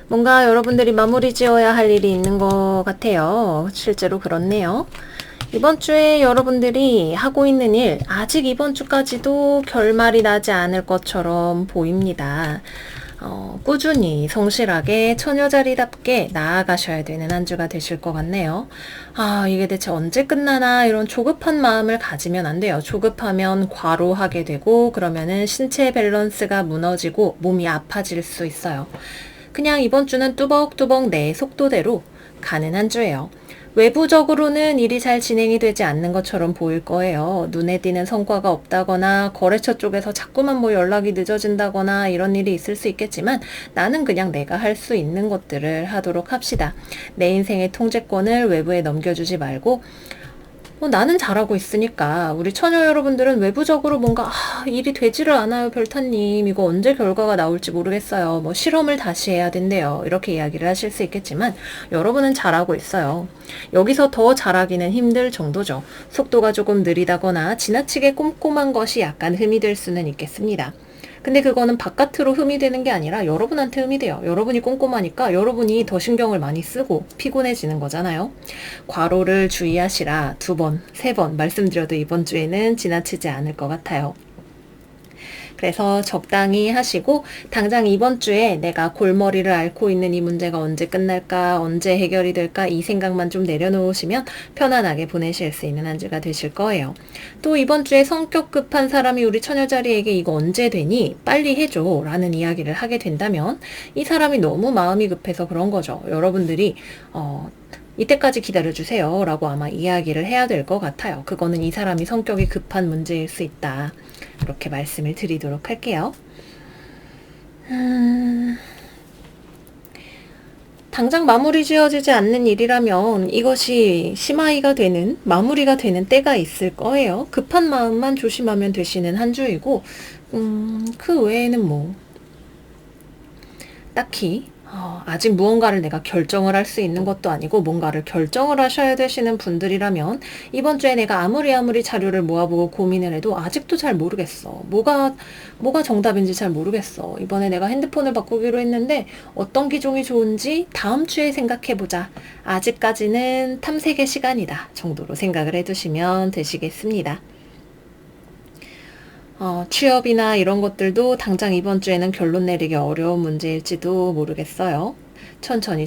뭔가 여러분들이 마무리 지어야 할 일이 있는 것 같아요. 실제로 그렇네요. 이번 주에 여러분들이 하고 있는 일 아직 이번 주까지도 결말이 나지 않을 것처럼 보입니다. 꾸준히 성실하게 처녀자리답게 나아가셔야 되는 한 주가 되실 것 같네요. 이게 대체 언제 끝나나 이런 조급한 마음을 가지면 안 돼요. 조급하면 과로하게 되고 그러면은 신체 밸런스가 무너지고 몸이 아파질 수 있어요. 그냥 이번 주는 뚜벅뚜벅 내 속도대로 가는 한 주예요. 외부적으로는 일이 잘 진행이 되지 않는 것처럼 보일 거예요. 눈에 띄는 성과가 없다거나 거래처 쪽에서 자꾸만 뭐 연락이 늦어진다거나 이런 일이 있을 수 있겠지만 나는 그냥 내가 할 수 있는 것들을 하도록 합시다. 내 인생의 통제권을 외부에 넘겨주지 말고 나는 잘하고 있으니까 우리 처녀 여러분들은 외부적으로 뭔가 일이 되지를 않아요 별타님 이거 언제 결과가 나올지 모르겠어요 뭐 실험을 다시 해야 된대요 이렇게 이야기를 하실 수 있겠지만 여러분은 잘하고 있어요. 여기서 더 잘하기는 힘들 정도죠. 속도가 조금 느리다거나 지나치게 꼼꼼한 것이 약간 흠이 될 수는 있겠습니다. 근데 그거는 바깥으로 흠이 되는 게 아니라 여러분한테 흠이 돼요. 여러분이 꼼꼼하니까 여러분이 더 신경을 많이 쓰고 피곤해지는 거잖아요. 과로를 주의하시라 2번, 3번 말씀드려도 이번 주에는 지나치지 않을 것 같아요. 그래서 적당히 하시고 당장 이번 주에 내가 골머리를 앓고 있는 이 문제가 언제 끝날까 언제 해결이 될까 이 생각만 좀 내려놓으시면 편안하게 보내실 수 있는 한 주가 되실 거예요. 또 이번 주에 성격 급한 사람이 우리 처녀자리에게 이거 언제 되니 빨리 해줘 라는 이야기를 하게 된다면 이 사람이 너무 마음이 급해서 그런 거죠. 여러분들이 이때까지 기다려주세요 라고 아마 이야기를 해야 될 것 같아요. 그거는 이 사람이 성격이 급한 문제일 수 있다. 이렇게 말씀을 드리도록 할게요. 당장 마무리 지어지지 않는 일이라면 이것이 심하이가 되는 마무리가 되는 때가 있을 거예요. 급한 마음만 조심하면 되시는 한 주이고 그 외에는 뭐 딱히 아직 무언가를 내가 결정을 할 수 있는 것도 아니고 뭔가를 결정을 하셔야 되시는 분들이라면 이번 주에 내가 아무리 자료를 모아보고 고민을 해도 아직도 잘 모르겠어. 뭐가 정답인지 잘 모르겠어. 이번에 내가 핸드폰을 바꾸기로 했는데 어떤 기종이 좋은지 다음 주에 생각해보자. 아직까지는 탐색의 시간이다 정도로 생각을 해두시면 되시겠습니다. 취업이나 이런 것들도 당장 이번 주에는 결론 내리기 어려운 문제일지도 모르겠어요. 천천히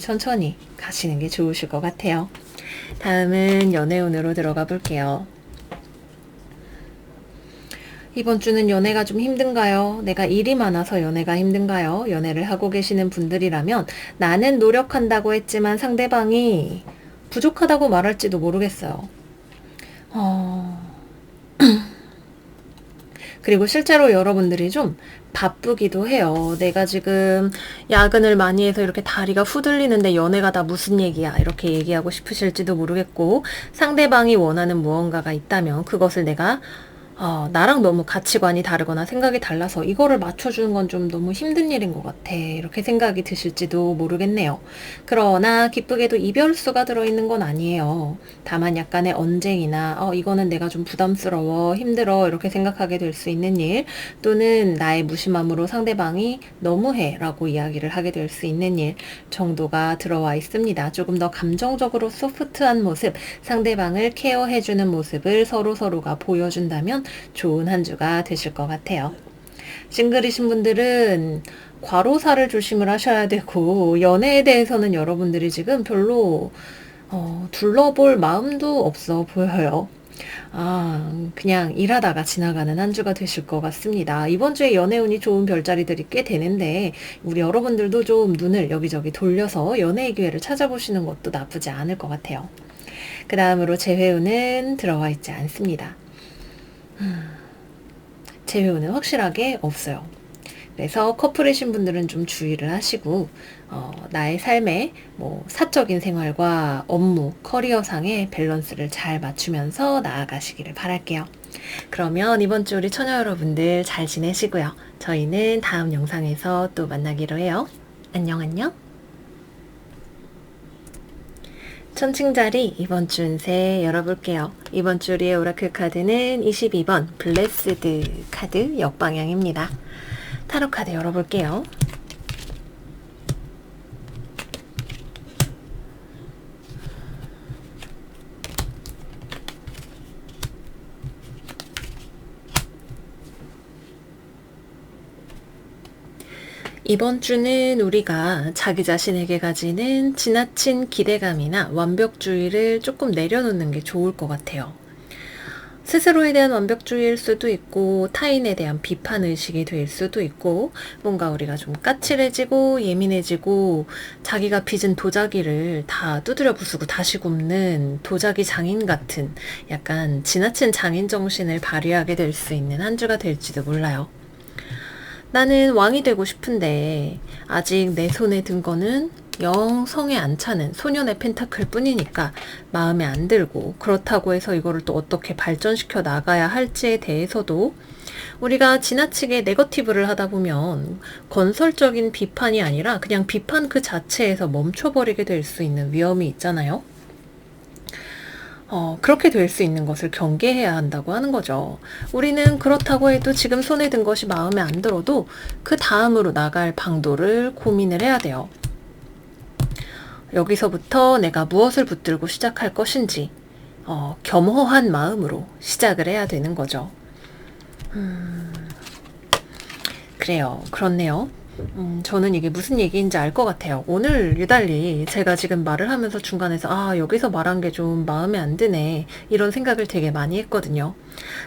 가시는 게 좋으실 것 같아요. 다음은 연애운으로 들어가 볼게요. 이번 주는 연애가 좀 힘든가요? 내가 일이 많아서 연애가 힘든가요? 연애를 하고 계시는 분들이라면 나는 노력한다고 했지만 상대방이 부족하다고 말할지도 모르겠어요. 그리고 실제로 여러분들이 좀 바쁘기도 해요. 내가 지금 야근을 많이 해서 이렇게 다리가 후들리는데 연애가 다 무슨 얘기야 이렇게 얘기하고 싶으실지도 모르겠고 상대방이 원하는 무언가가 있다면 그것을 내가 나랑 너무 가치관이 다르거나 생각이 달라서 이거를 맞춰주는 건 좀 너무 힘든 일인 것 같아. 이렇게 생각이 드실지도 모르겠네요. 그러나 기쁘게도 이별수가 들어있는 건 아니에요. 다만 약간의 언쟁이나 이거는 내가 좀 부담스러워, 힘들어 이렇게 생각하게 될 수 있는 일, 또는 나의 무심함으로 상대방이 너무해 라고 이야기를 하게 될 수 있는 일 정도가 들어와 있습니다. 조금 더 감정적으로 소프트한 모습, 상대방을 케어해주는 모습을 서로가 보여준다면 좋은 한 주가 되실 것 같아요. 싱글이신 분들은 과로사를 조심을 하셔야 되고, 연애에 대해서는 여러분들이 지금 별로 둘러볼 마음도 없어 보여요. 그냥 일하다가 지나가는 한 주가 되실 것 같습니다. 이번 주에 연애운이 좋은 별자리들이 꽤 되는데, 우리 여러분들도 좀 눈을 여기저기 돌려서 연애의 기회를 찾아보시는 것도 나쁘지 않을 것 같아요. 그 다음으로 재회운은 들어와 있지 않습니다. 재회운은 확실하게 없어요. 그래서 커플이신 분들은 좀 주의를 하시고, 나의 삶의 사적인 생활과 업무, 커리어상의 밸런스를 잘 맞추면서 나아가시기를 바랄게요. 그러면 이번 주 우리 처녀 여러분들 잘 지내시고요. 저희는 다음 영상에서 또 만나기로 해요. 안녕 안녕. 천칭자리 이번 주 운세 열어볼게요. 이번 주 우리의 오라클 카드는 22번 블레스드 카드 역방향입니다. 타로 카드 열어볼게요. 이번 주는 우리가 자기 자신에게 가지는 지나친 기대감이나 완벽주의를 조금 내려놓는 게 좋을 것 같아요. 스스로에 대한 완벽주의일 수도 있고, 타인에 대한 비판의식이 될 수도 있고, 뭔가 우리가 좀 까칠해지고 예민해지고 자기가 빚은 도자기를 다 두드려 부수고 다시 굽는 도자기 장인 같은 약간 지나친 장인 정신을 발휘하게 될 수 있는 한 주가 될지도 몰라요. 나는 왕이 되고 싶은데 아직 내 손에 든 거는 영 성에 안 차는 소년의 펜타클 뿐이니까 마음에 안 들고, 그렇다고 해서 이거를 또 어떻게 발전시켜 나가야 할지에 대해서도 우리가 지나치게 네거티브를 하다 보면 건설적인 비판이 아니라 그냥 비판 그 자체에서 멈춰버리게 될 수 있는 위험이 있잖아요. 그렇게 될 수 있는 것을 경계해야 한다고 하는 거죠. 우리는 그렇다고 해도 지금 손에 든 것이 마음에 안 들어도 그 다음으로 나갈 방도를 고민을 해야 돼요. 여기서부터 내가 무엇을 붙들고 시작할 것인지 겸허한 마음으로 시작을 해야 되는 거죠. 그래요. 그렇네요. 저는 이게 무슨 얘기인지 알 것 같아요. 오늘 유달리 제가 지금 말을 하면서 중간에서 여기서 말한 게 좀 마음에 안 드네 이런 생각을 되게 많이 했거든요.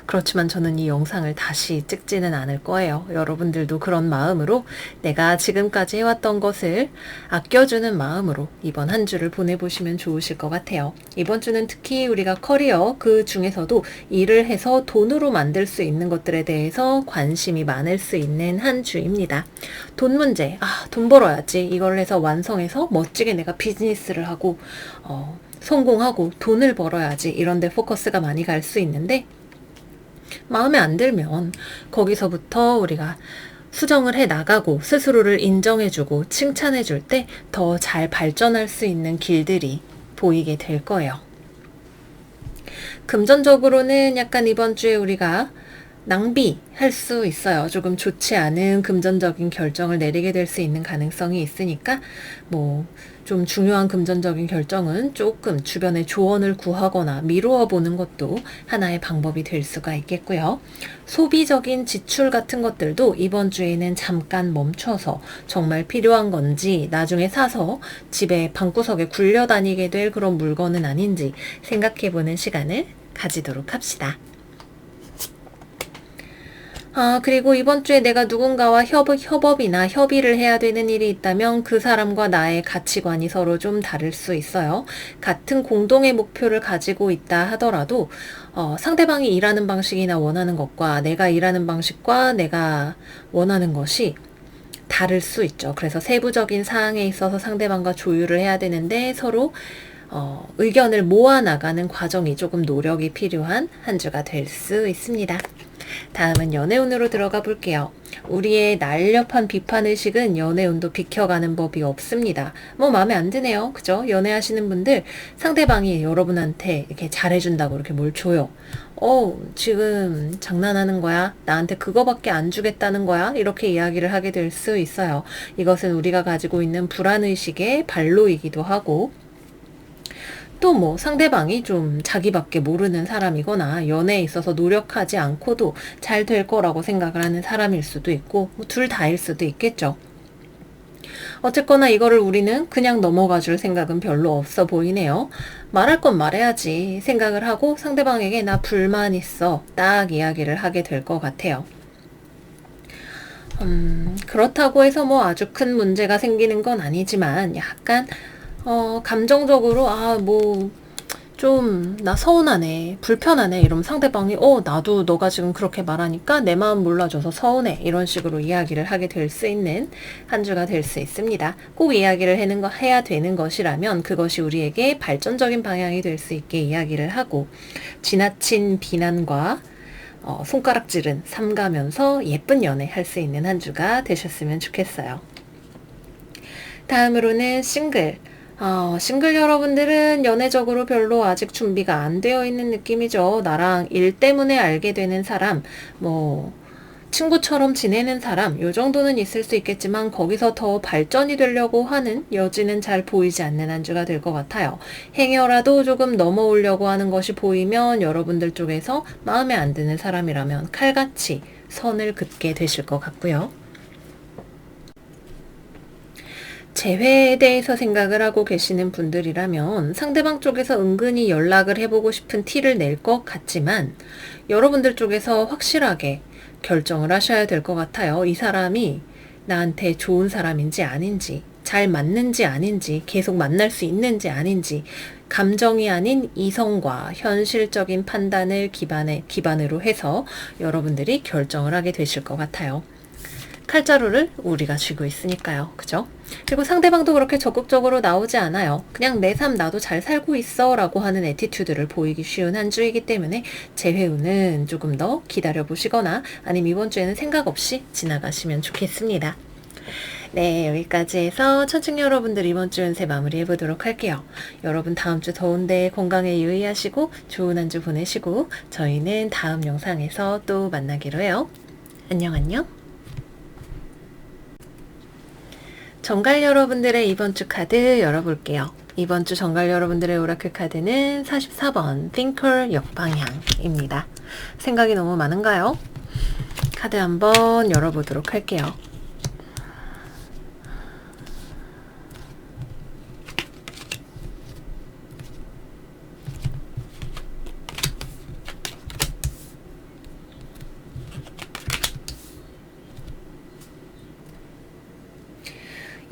그렇지만 저는 이 영상을 다시 찍지는 않을 거예요. 여러분들도 그런 마음으로 내가 지금까지 해왔던 것을 아껴주는 마음으로 이번 한 주를 보내보시면 좋으실 것 같아요. 이번 주는 특히 우리가 커리어 그 중에서도 일을 해서 돈으로 만들 수 있는 것들에 대해서 관심이 많을 수 있는 한 주입니다. 돈 문제, 돈 벌어야지. 이걸 해서 완성해서 멋지게 내가 비즈니스를 하고 성공하고 돈을 벌어야지. 이런 데 포커스가 많이 갈 수 있는데, 마음에 안 들면 거기서부터 우리가 수정을 해 나가고 스스로를 인정해주고 칭찬해줄 때 더 잘 발전할 수 있는 길들이 보이게 될 거예요. 금전적으로는 약간 이번 주에 우리가 낭비할 수 있어요. 조금 좋지 않은 금전적인 결정을 내리게 될 수 있는 가능성이 있으니까 좀 중요한 금전적인 결정은 조금 주변의 조언을 구하거나 미루어 보는 것도 하나의 방법이 될 수가 있겠고요. 소비적인 지출 같은 것들도 이번 주에는 잠깐 멈춰서 정말 필요한 건지, 나중에 사서 집에 방구석에 굴려다니게 될 그런 물건은 아닌지 생각해보는 시간을 가지도록 합시다. 그리고 이번 주에 내가 누군가와 협업이나 협의를 해야 되는 일이 있다면 그 사람과 나의 가치관이 서로 좀 다를 수 있어요. 같은 공동의 목표를 가지고 있다 하더라도 상대방이 일하는 방식이나 원하는 것과 내가 일하는 방식과 내가 원하는 것이 다를 수 있죠. 그래서 세부적인 사항에 있어서 상대방과 조율을 해야 되는데 서로 의견을 모아 나가는 과정이 조금 노력이 필요한 한 주가 될 수 있습니다. 다음은 연애운으로 들어가 볼게요. 우리의 날렵한 비판의식은 연애운도 비켜가는 법이 없습니다. 뭐 마음에 안 드네요. 그죠? 연애하시는 분들 상대방이 여러분한테 이렇게 잘해준다고 이렇게 뭘 줘요. 지금 장난하는 거야? 나한테 그거밖에 안 주겠다는 거야? 이렇게 이야기를 하게 될 수 있어요. 이것은 우리가 가지고 있는 불안의식의 발로이기도 하고, 또 뭐 상대방이 좀 자기밖에 모르는 사람이거나 연애에 있어서 노력하지 않고도 잘 될 거라고 생각을 하는 사람일 수도 있고, 뭐 둘 다일 수도 있겠죠. 어쨌거나 이거를 우리는 그냥 넘어가 줄 생각은 별로 없어 보이네요. 말할 건 말해야지 생각을 하고 상대방에게 나 불만 있어 딱 이야기를 하게 될 것 같아요. 그렇다고 해서 뭐 아주 큰 문제가 생기는 건 아니지만 약간 감정적으로 좀 나 서운하네, 불편하네 이러면 상대방이 나도 너가 지금 그렇게 말하니까 내 마음 몰라줘서 서운해 이런 식으로 이야기를 하게 될 수 있는 한 주가 될 수 있습니다. 꼭 이야기를 해야 되는 것이라면 그것이 우리에게 발전적인 방향이 될 수 있게 이야기를 하고, 지나친 비난과 손가락질은 삼가면서 예쁜 연애 할 수 있는 한 주가 되셨으면 좋겠어요. 다음으로는 싱글. 싱글 여러분들은 연애적으로 별로 아직 준비가 안 되어 있는 느낌이죠. 나랑 일 때문에 알게 되는 사람, 친구처럼 지내는 사람, 요 정도는 있을 수 있겠지만 거기서 더 발전이 되려고 하는 여지는 잘 보이지 않는 한 주가 될 것 같아요. 행여라도 조금 넘어오려고 하는 것이 보이면 여러분들 쪽에서 마음에 안 드는 사람이라면 칼같이 선을 긋게 되실 것 같고요. 재회에 대해서 생각을 하고 계시는 분들이라면 상대방 쪽에서 은근히 연락을 해보고 싶은 티를 낼 것 같지만 여러분들 쪽에서 확실하게 결정을 하셔야 될 것 같아요. 이 사람이 나한테 좋은 사람인지 아닌지, 잘 맞는지 아닌지, 계속 만날 수 있는지 아닌지, 감정이 아닌 이성과 현실적인 판단을 기반으로 해서 여러분들이 결정을 하게 되실 것 같아요. 칼자루를 우리가 쥐고 있으니까요. 그죠? 그리고 상대방도 그렇게 적극적으로 나오지 않아요. 그냥 내 삶 나도 잘 살고 있어 라고 하는 애티튜드를 보이기 쉬운 한 주이기 때문에 재회운은 조금 더 기다려 보시거나 아니면 이번 주에는 생각 없이 지나가시면 좋겠습니다. 네, 여기까지 해서 천칭 여러분들 이번 주 운세 마무리해 보도록 할게요. 여러분 다음 주 더운데 건강에 유의하시고 좋은 한 주 보내시고 저희는 다음 영상에서 또 만나기로 해요. 안녕. 정갈 여러분들의 이번 주 카드 열어볼게요. 이번 주 정갈 여러분들의 오라클 카드는 44번 Thinker 역방향입니다. 생각이 너무 많은가요? 카드 한번 열어보도록 할게요.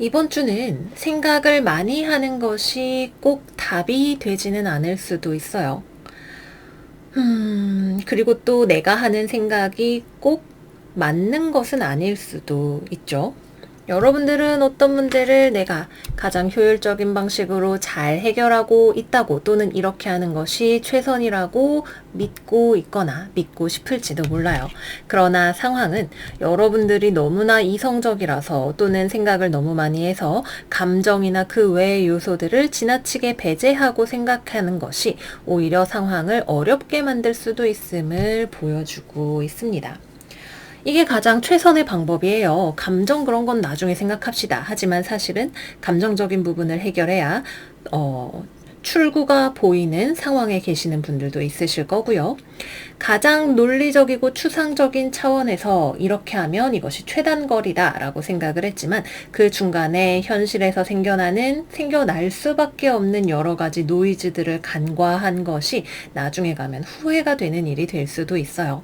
이번 주는 생각을 많이 하는 것이 꼭 답이 되지는 않을 수도 있어요. 그리고 또 내가 하는 생각이 꼭 맞는 것은 아닐 수도 있죠. 여러분들은 어떤 문제를 내가 가장 효율적인 방식으로 잘 해결하고 있다고 또는 이렇게 하는 것이 최선이라고 믿고 있거나 믿고 싶을지도 몰라요. 그러나 상황은 여러분들이 너무나 이성적이라서 또는 생각을 너무 많이 해서 감정이나 그 외의 요소들을 지나치게 배제하고 생각하는 것이 오히려 상황을 어렵게 만들 수도 있음을 보여주고 있습니다. 이게 가장 최선의 방법이에요. 감정 그런 건 나중에 생각합시다. 하지만 사실은 감정적인 부분을 해결해야 출구가 보이는 상황에 계시는 분들도 있으실 거고요. 가장 논리적이고 추상적인 차원에서 이렇게 하면 이것이 최단거리다 라고 생각을 했지만 그 중간에 현실에서 생겨날 수밖에 없는 여러 가지 노이즈들을 간과한 것이 나중에 가면 후회가 되는 일이 될 수도 있어요.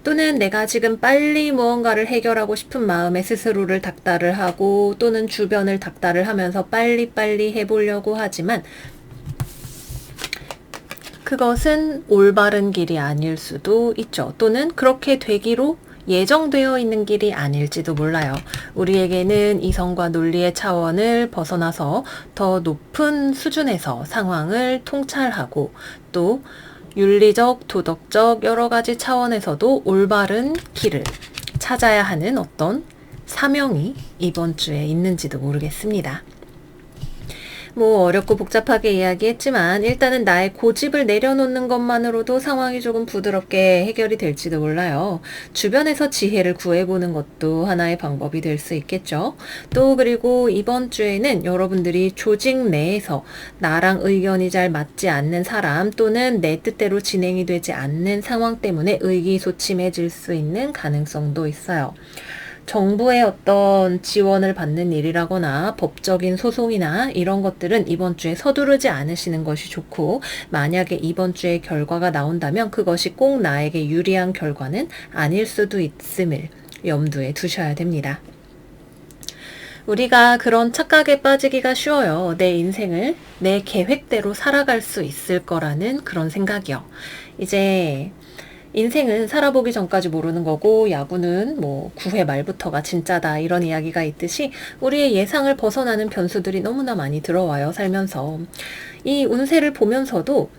또는 내가 지금 빨리 무언가를 해결하고 싶은 마음에 스스로를 닥달을 하고 또는 주변을 닥달을 하면서 빨리빨리 해보려고 하지만 그것은 올바른 길이 아닐 수도 있죠. 또는 그렇게 되기로 예정되어 있는 길이 아닐지도 몰라요. 우리에게는 이성과 논리의 차원을 벗어나서 더 높은 수준에서 상황을 통찰하고 또 윤리적, 도덕적 여러 가지 차원에서도 올바른 길을 찾아야 하는 어떤 사명이 이번 주에 있는지도 모르겠습니다. 뭐 어렵고 복잡하게 이야기했지만 일단은 나의 고집을 내려놓는 것만으로도 상황이 조금 부드럽게 해결이 될지도 몰라요. 주변에서 지혜를 구해보는 것도 하나의 방법이 될 수 있겠죠. 또 그리고 이번 주에는 여러분들이 조직 내에서 나랑 의견이 잘 맞지 않는 사람 또는 내 뜻대로 진행이 되지 않는 상황 때문에 의기소침해질 수 있는 가능성도 있어요. 정부의 어떤 지원을 받는 일이라거나 법적인 소송이나 이런 것들은 이번 주에 서두르지 않으시는 것이 좋고, 만약에 이번 주에 결과가 나온다면 그것이 꼭 나에게 유리한 결과는 아닐 수도 있음을 염두에 두셔야 됩니다. 우리가 그런 착각에 빠지기가 쉬워요. 내 인생을 내 계획대로 살아갈 수 있을 거라는 그런 생각이요. 이제 인생은 살아보기 전까지 모르는 거고 야구는 뭐 9회 말부터가 진짜다 이런 이야기가 있듯이 우리의 예상을 벗어나는 변수들이 너무나 많이 들어와요. 살면서. 이 운세를 보면서도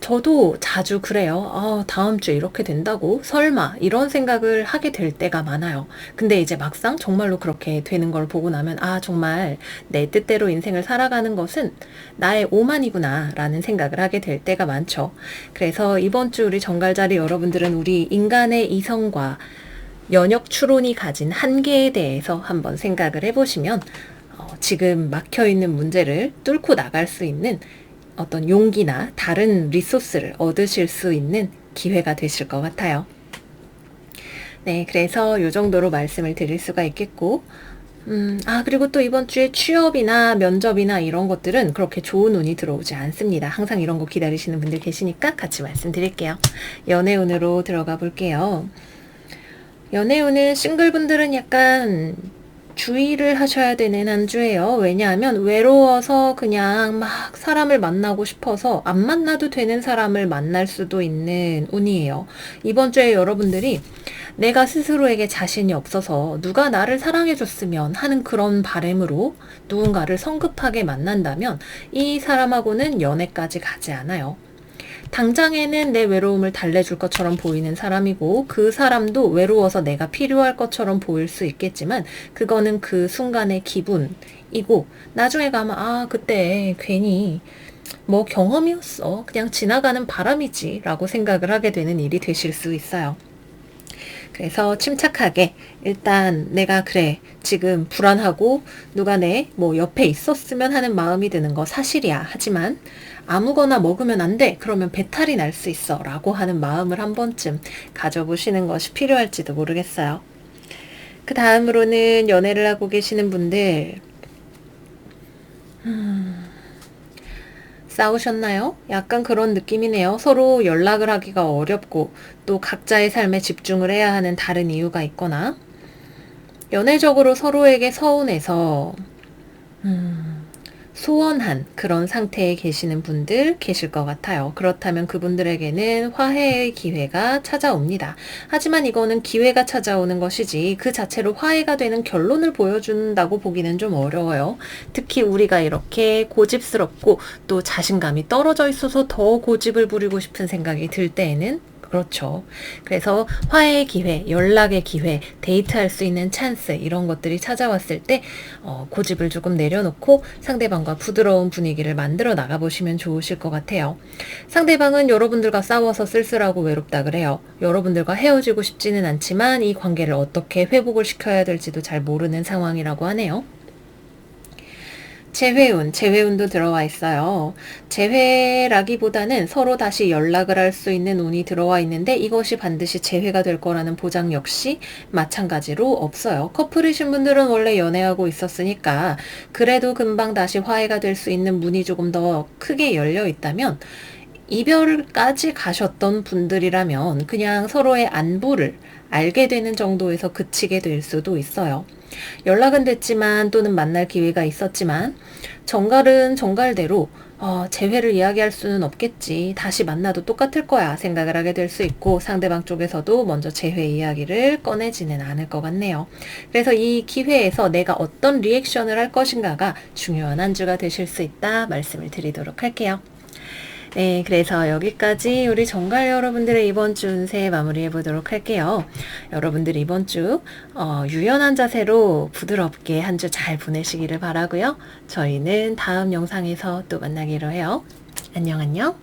저도 자주 그래요. 다음 주에 이렇게 된다고? 설마 이런 생각을 하게 될 때가 많아요. 근데 이제 막상 정말로 그렇게 되는 걸 보고 나면 정말 내 뜻대로 인생을 살아가는 것은 나의 오만이구나 라는 생각을 하게 될 때가 많죠. 그래서 이번 주 우리 정갈자리 여러분들은 우리 인간의 이성과 연역 추론이 가진 한계에 대해서 한번 생각을 해보시면 지금 막혀있는 문제를 뚫고 나갈 수 있는 어떤 용기나 다른 리소스를 얻으실 수 있는 기회가 되실 것 같아요. 네, 그래서 이 정도로 말씀을 드릴 수가 있겠고, 그리고 또 이번 주에 취업이나 면접이나 이런 것들은 그렇게 좋은 운이 들어오지 않습니다. 항상 이런 거 기다리시는 분들 계시니까 같이 말씀드릴게요. 연애운으로 들어가 볼게요. 연애운은 싱글분들은 약간 주의를 하셔야 되는 한 주예요. 왜냐하면 외로워서 그냥 막 사람을 만나고 싶어서 안 만나도 되는 사람을 만날 수도 있는 운이에요. 이번 주에 여러분들이 내가 스스로에게 자신이 없어서 누가 나를 사랑해줬으면 하는 그런 바람으로 누군가를 성급하게 만난다면 이 사람하고는 연애까지 가지 않아요. 당장에는 내 외로움을 달래줄 것처럼 보이는 사람이고 그 사람도 외로워서 내가 필요할 것처럼 보일 수 있겠지만 그거는 그 순간의 기분이고 나중에 가면 그때 괜히 뭐 경험이었어. 그냥 지나가는 바람이지 라고 생각을 하게 되는 일이 되실 수 있어요. 그래서 침착하게 일단 내가 그래 지금 불안하고 누가 내 뭐 옆에 있었으면 하는 마음이 드는 거 사실이야. 하지만 아무거나 먹으면 안 돼. 그러면 배탈이 날 수 있어. 라고 하는 마음을 한 번쯤 가져보시는 것이 필요할지도 모르겠어요. 그 다음으로는 연애를 하고 계시는 분들 싸우셨나요? 약간 그런 느낌이네요. 서로 연락을 하기가 어렵고 또 각자의 삶에 집중을 해야 하는 다른 이유가 있거나 연애적으로 서로에게 서운해서 소원한 그런 상태에 계시는 분들 계실 것 같아요. 그렇다면 그분들에게는 화해의 기회가 찾아옵니다. 하지만 이거는 기회가 찾아오는 것이지 그 자체로 화해가 되는 결론을 보여준다고 보기는 좀 어려워요. 특히 우리가 이렇게 고집스럽고 또 자신감이 떨어져 있어서 더 고집을 부리고 싶은 생각이 들 때에는 그렇죠. 그래서 화해의 기회, 연락의 기회, 데이트할 수 있는 찬스 이런 것들이 찾아왔을 때 고집을 조금 내려놓고 상대방과 부드러운 분위기를 만들어 나가보시면 좋으실 것 같아요. 상대방은 여러분들과 싸워서 쓸쓸하고 외롭다 그래요. 여러분들과 헤어지고 싶지는 않지만 이 관계를 어떻게 회복을 시켜야 될지도 잘 모르는 상황이라고 하네요. 재회운도 들어와 있어요. 재회라기보다는 서로 다시 연락을 할 수 있는 운이 들어와 있는데 이것이 반드시 재회가 될 거라는 보장 역시 마찬가지로 없어요. 커플이신 분들은 원래 연애하고 있었으니까 그래도 금방 다시 화해가 될 수 있는 문이 조금 더 크게 열려 있다면 이별까지 가셨던 분들이라면 그냥 서로의 안부를 알게 되는 정도에서 그치게 될 수도 있어요. 연락은 됐지만 또는 만날 기회가 있었지만 정갈은 정갈대로 재회를 이야기할 수는 없겠지. 다시 만나도 똑같을 거야 생각을 하게 될 수 있고 상대방 쪽에서도 먼저 재회 이야기를 꺼내지는 않을 것 같네요. 그래서 이 기회에서 내가 어떤 리액션을 할 것인가가 중요한 한 주가 되실 수 있다 말씀을 드리도록 할게요. 네, 그래서 여기까지 우리 정갈 여러분들의 이번 주 운세 마무리해 보도록 할게요. 여러분들 이번 주 유연한 자세로 부드럽게 한 주 잘 보내시기를 바라고요. 저희는 다음 영상에서 또 만나기로 해요. 안녕 안녕.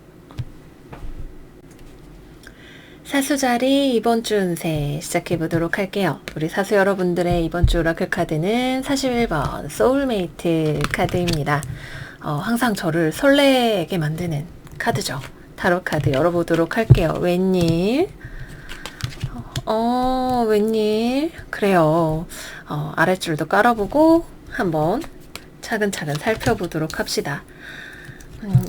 사수자리 이번 주 운세 시작해 보도록 할게요. 우리 사수 여러분들의 이번 주 오라클 카드는 41번 소울메이트 카드입니다. 항상 저를 설레게 만드는 카드죠. 타로 카드 열어보도록 할게요. 웬일? 웬일? 그래요. 아랫줄도 깔아보고 한번 차근차근 살펴보도록 합시다.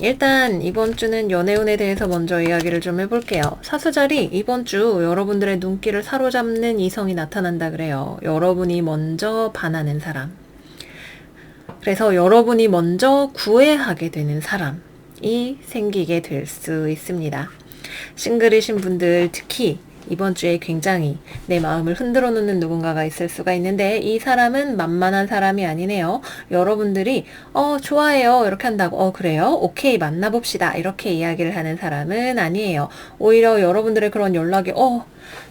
일단 이번 주는 연애운에 대해서 먼저 이야기를 좀 해볼게요. 사수자리 이번 주 여러분들의 눈길을 사로잡는 이성이 나타난다 그래요. 여러분이 먼저 반하는 사람. 그래서 여러분이 먼저 구애하게 되는 사람이 생기게 될 수 있습니다. 싱글이신 분들 특히 이번 주에 굉장히 내 마음을 흔들어 놓는 누군가가 있을 수가 있는데 이 사람은 만만한 사람이 아니네요. 여러분들이 좋아해요 이렇게 한다고 그래요? 오케이 만나봅시다 이렇게 이야기를 하는 사람은 아니에요. 오히려 여러분들의 그런 연락이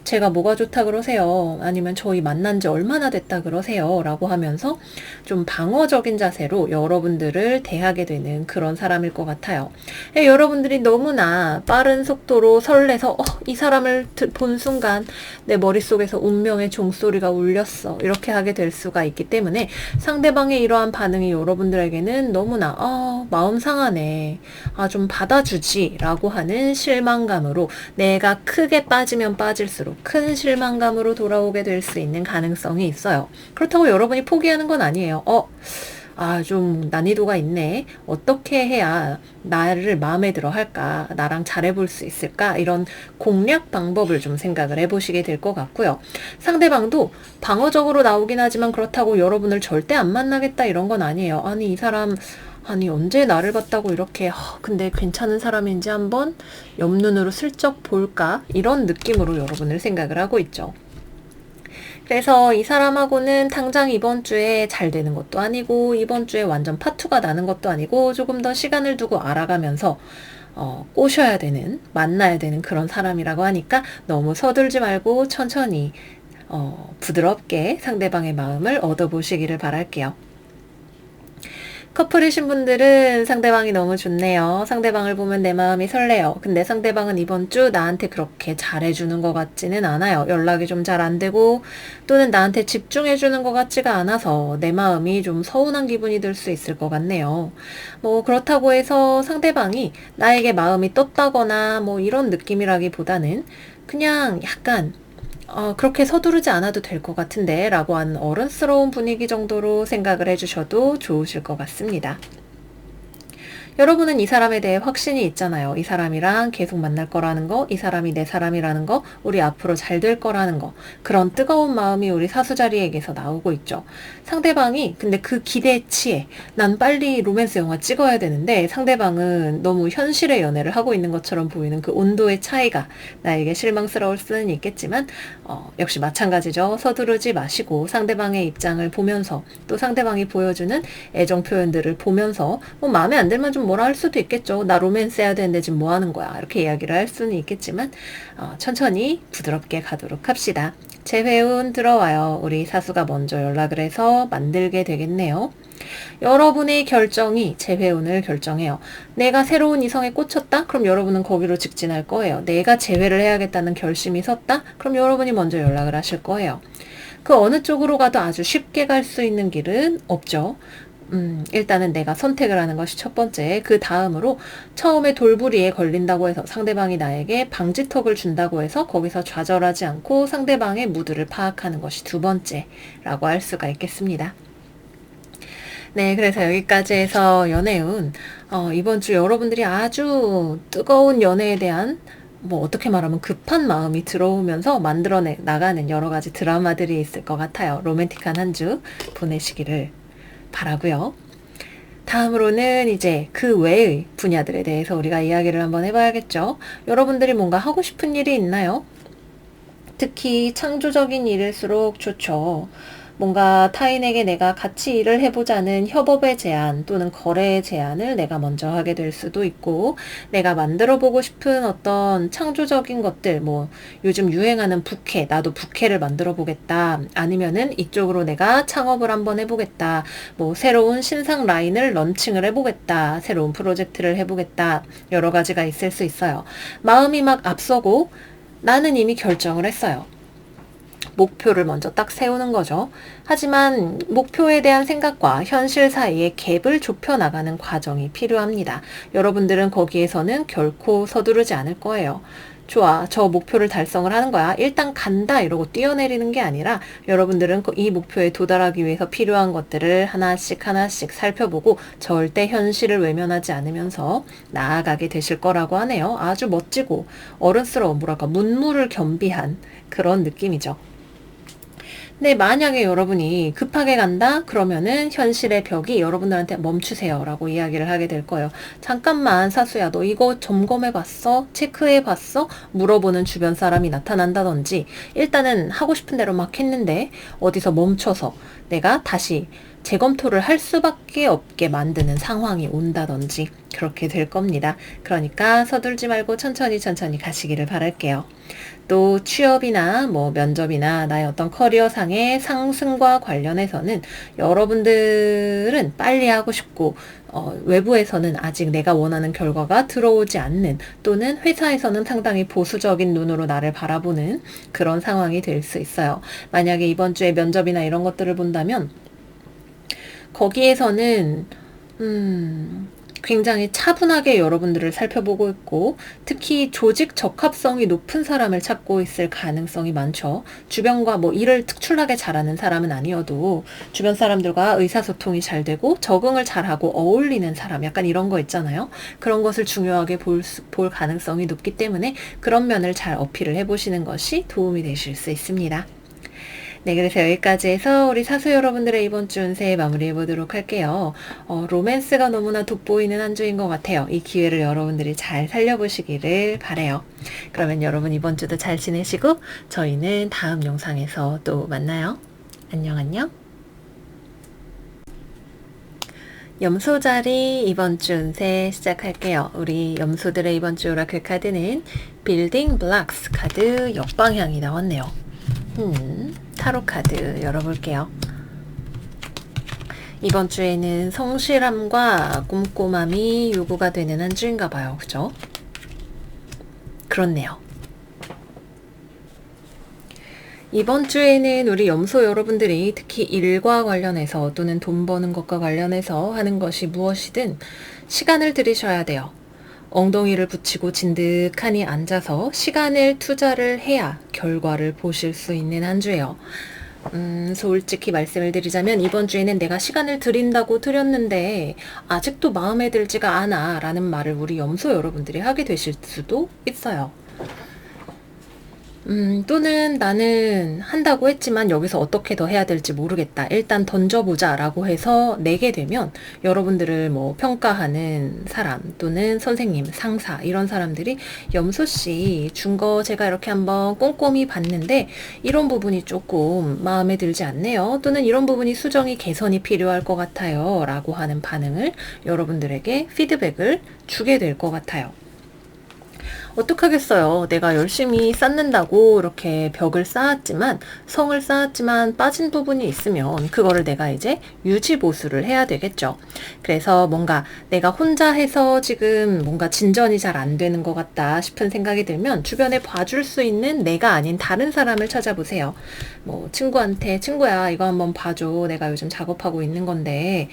제가 뭐가 좋다 그러세요? 아니면 저희 만난 지 얼마나 됐다 그러세요? 라고 하면서 좀 방어적인 자세로 여러분들을 대하게 되는 그런 사람일 것 같아요. 여러분들이 너무나 빠른 속도로 설레서 이 사람을 본 순간 내 머릿속에서 운명의 종소리가 울렸어. 이렇게 하게 될 수가 있기 때문에 상대방의 이러한 반응이 여러분들에게는 너무나 마음 상하네. 좀 받아주지 라고 하는 실망감으로 내가 크게 빠지면 빠질수록 큰 실망감으로 돌아오게 될 수 있는 가능성이 있어요. 그렇다고 여러분이 포기하는 건 아니에요. 좀 난이도가 있네. 어떻게 해야 나를 마음에 들어 할까? 나랑 잘해볼 수 있을까? 이런 공략 방법을 좀 생각을 해보시게 될 것 같고요. 상대방도 방어적으로 나오긴 하지만 그렇다고 여러분을 절대 안 만나겠다 이런 건 아니에요. 아니 이 사람 언제 나를 봤다고 이렇게 근데 괜찮은 사람인지 한번 옆눈으로 슬쩍 볼까? 이런 느낌으로 여러분을 생각을 하고 있죠. 그래서 이 사람하고는 당장 이번 주에 잘 되는 것도 아니고 이번 주에 완전 파투가 나는 것도 아니고 조금 더 시간을 두고 알아가면서 꼬셔야 되는, 만나야 되는 그런 사람이라고 하니까 너무 서둘지 말고 천천히 부드럽게 상대방의 마음을 얻어보시기를 바랄게요. 커플이신 분들은 상대방이 너무 좋네요. 상대방을 보면 내 마음이 설레요. 근데 상대방은 이번 주 나한테 그렇게 잘해주는 것 같지는 않아요. 연락이 좀 잘 안 되고 또는 나한테 집중해주는 것 같지가 않아서 내 마음이 좀 서운한 기분이 들 수 있을 것 같네요. 그렇다고 해서 상대방이 나에게 마음이 떴다거나 이런 느낌이라기보다는 그냥 약간 그렇게 서두르지 않아도 될 것 같은데 라고 하는 어른스러운 분위기 정도로 생각을 해주셔도 좋으실 것 같습니다. 여러분은 이 사람에 대해 확신이 있잖아요. 이 사람이랑 계속 만날 거라는 거, 이 사람이 내 사람이라는 거, 우리 앞으로 잘 될 거라는 거, 그런 뜨거운 마음이 우리 사수자리에게서 나오고 있죠. 상대방이 근데 그 기대치에 난 빨리 로맨스 영화 찍어야 되는데 상대방은 너무 현실의 연애를 하고 있는 것처럼 보이는 그 온도의 차이가 나에게 실망스러울 수는 있겠지만 역시 마찬가지죠. 서두르지 마시고 상대방의 입장을 보면서 또 상대방이 보여주는 애정 표현들을 보면서 마음에 안 들면 좀 뭐라 할 수도 있겠죠. 나 로맨스 해야 되는데 지금 뭐 하는 거야. 이렇게 이야기를 할 수는 있겠지만 천천히 부드럽게 가도록 합시다. 재회운 들어와요. 우리 사수가 먼저 연락을 해서 만들게 되겠네요. 여러분의 결정이 재회운을 결정해요. 내가 새로운 이성에 꽂혔다? 그럼 여러분은 거기로 직진할 거예요. 내가 재회를 해야겠다는 결심이 섰다? 그럼 여러분이 먼저 연락을 하실 거예요. 그 어느 쪽으로 가도 아주 쉽게 갈 수 있는 길은 없죠. 일단은 내가 선택을 하는 것이 첫 번째. 그 다음으로 처음에 돌부리에 걸린다고 해서 상대방이 나에게 방지턱을 준다고 해서 거기서 좌절하지 않고 상대방의 무드를 파악하는 것이 두 번째라고 할 수가 있겠습니다. 네, 그래서 여기까지 해서 연애운 이번 주 여러분들이 아주 뜨거운 연애에 대한 어떻게 말하면 급한 마음이 들어오면서 만들어 나가는 여러 가지 드라마들이 있을 것 같아요. 로맨틱한 한 주 보내시기를 바라고요. 다음으로는 이제 그 외의 분야들에 대해서 우리가 이야기를 한번 해봐야겠죠. 여러분들이 뭔가 하고 싶은 일이 있나요? 특히 창조적인 일일수록 좋죠. 뭔가 타인에게 내가 같이 일을 해보자는 협업의 제안 또는 거래의 제안을 내가 먼저 하게 될 수도 있고, 내가 만들어 보고 싶은 어떤 창조적인 것들, 뭐 요즘 유행하는 부캐, 나도 부캐를 만들어 보겠다, 아니면은 이쪽으로 내가 창업을 한번 해보겠다, 뭐 새로운 신상 라인을 런칭을 해보겠다, 새로운 프로젝트를 해보겠다, 여러 가지가 있을 수 있어요. 마음이 막 앞서고 나는 이미 결정을 했어요. 목표를 먼저 딱 세우는 거죠. 하지만 목표에 대한 생각과 현실 사이의 갭을 좁혀 나가는 과정이 필요합니다. 여러분들은 거기에서는 결코 서두르지 않을 거예요. 좋아, 저 목표를 달성을 하는 거야, 일단 간다, 이러고 뛰어내리는 게 아니라 여러분들은 이 목표에 도달하기 위해서 필요한 것들을 하나씩 하나씩 살펴보고 절대 현실을 외면하지 않으면서 나아가게 되실 거라고 하네요. 아주 멋지고 어른스러운, 뭐랄까, 문무를 겸비한 그런 느낌이죠. 근데 만약에 여러분이 급하게 간다? 그러면은 현실의 벽이 여러분들한테 멈추세요 라고 이야기를 하게 될 거예요. 잠깐만 사수야, 너 이거 점검해봤어? 체크해봤어? 물어보는 주변 사람이 나타난다든지, 일단은 하고 싶은 대로 막 했는데 어디서 멈춰서 내가 다시 재검토를 할 수밖에 없게 만드는 상황이 온다든지 그렇게 될 겁니다. 그러니까 서둘지 말고 천천히 가시기를 바랄게요. 또 취업이나 뭐 면접이나 나의 어떤 커리어상의 상승과 관련해서는 여러분들은 빨리 하고 싶고, 외부에서는 아직 내가 원하는 결과가 들어오지 않는, 또는 회사에서는 상당히 보수적인 눈으로 나를 바라보는 그런 상황이 될 수 있어요. 만약에 이번 주에 면접이나 이런 것들을 본다면 거기에서는 굉장히 차분하게 여러분들을 살펴보고 있고, 특히 조직 적합성이 높은 사람을 찾고 있을 가능성이 많죠. 주변과 뭐 일을 특출나게 잘하는 사람은 아니어도 주변 사람들과 의사소통이 잘 되고 적응을 잘하고 어울리는 사람, 약간 이런 거 있잖아요. 그런 것을 중요하게 볼 가능성이 높기 때문에 그런 면을 잘 어필을 해보시는 것이 도움이 되실 수 있습니다. 네, 그래서 여기까지 해서 우리 사수 여러분들의 이번 주 운세 마무리해 보도록 할게요. 로맨스가 너무나 돋보이는 한 주인 것 같아요. 이 기회를 여러분들이 잘 살려보시기를 바라요. 그러면 여러분 이번 주도 잘 지내시고 저희는 다음 영상에서 또 만나요. 안녕. 염소자리 이번 주 운세 시작할게요. 우리 염소들의 이번 주 오라클 카드는 빌딩 블락스 카드 역방향이 나왔네요. 타로 카드 열어볼게요. 이번 주에는 성실함과 꼼꼼함이 요구가 되는 한 주인가 봐요. 그죠? 그렇네요. 이번 주에는 우리 염소 여러분들이 특히 일과 관련해서 또는 돈 버는 것과 관련해서 하는 것이 무엇이든 시간을 들이셔야 돼요. 엉덩이를 붙이고 진득하니 앉아서 시간을 투자를 해야 결과를 보실 수 있는 한 주예요. 솔직히 말씀을 드리자면 이번 주에는 내가 시간을 들인다고 드렸는데 아직도 마음에 들지가 않아 라는 말을 우리 염소 여러분들이 하게 되실 수도 있어요. 또는 나는 한다고 했지만 여기서 어떻게 더 해야 될지 모르겠다, 일단 던져보자 라고 해서 내게 되면 여러분들을 뭐 평가하는 사람 또는 선생님, 상사, 이런 사람들이 염소씨 준 거 제가 이렇게 한번 꼼꼼히 봤는데 이런 부분이 조금 마음에 들지 않네요, 또는 이런 부분이 수정이 개선이 필요할 것 같아요 라고 하는 반응을 여러분들에게 피드백을 주게 될 것 같아요. 어떡하겠어요. 내가 열심히 쌓는다고 이렇게 벽을 쌓았지만, 성을 쌓았지만 빠진 부분이 있으면 그거를 내가 이제 유지보수를 해야 되겠죠. 그래서 뭔가 내가 혼자 해서 지금 뭔가 진전이 잘 안 되는 것 같다 싶은 생각이 들면 주변에 봐줄 수 있는 내가 아닌 다른 사람을 찾아보세요. 뭐 친구한테, 친구야 이거 한번 봐줘, 내가 요즘 작업하고 있는 건데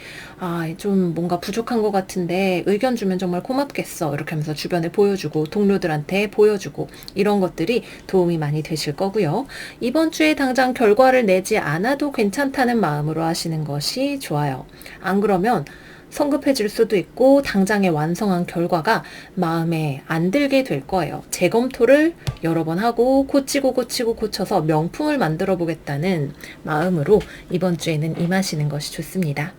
좀 뭔가 부족한 것 같은데 의견 주면 정말 고맙겠어, 이렇게 하면서 주변에 보여주고 동료들한테 보여주고, 이런 것들이 도움이 많이 되실 거고요. 이번 주에 당장 결과를 내지 않아도 괜찮다는 마음으로 하시는 것이 좋아요. 안 그러면 성급해질 수도 있고 당장의 완성한 결과가 마음에 안 들게 될 거예요. 재검토를 여러 번 하고 고치고 고쳐서 명품을 만들어 보겠다는 마음으로 이번 주에는 임하시는 것이 좋습니다.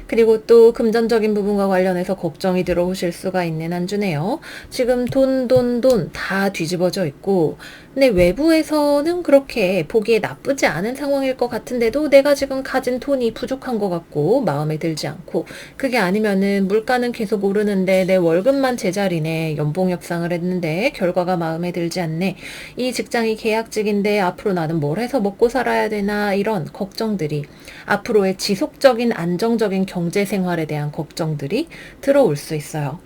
그리고 또 금전적인 부분과 관련해서 걱정이 들어오실 수가 있는 한 주네요. 지금 돈 다 뒤집어져 있고, 근데 외부에서는 그렇게 보기에 나쁘지 않은 상황일 것 같은데도 내가 지금 가진 돈이 부족한 것 같고 마음에 들지 않고, 그게 아니면은 물가는 계속 오르는데 내 월급만 제자리네, 연봉 협상을 했는데 결과가 마음에 들지 않네, 이 직장이 계약직인데 앞으로 나는 뭘 해서 먹고 살아야 되나, 이런 걱정들이, 앞으로의 지속적인 안정적인 경제 생활에 대한 걱정들이 들어올 수 있어요.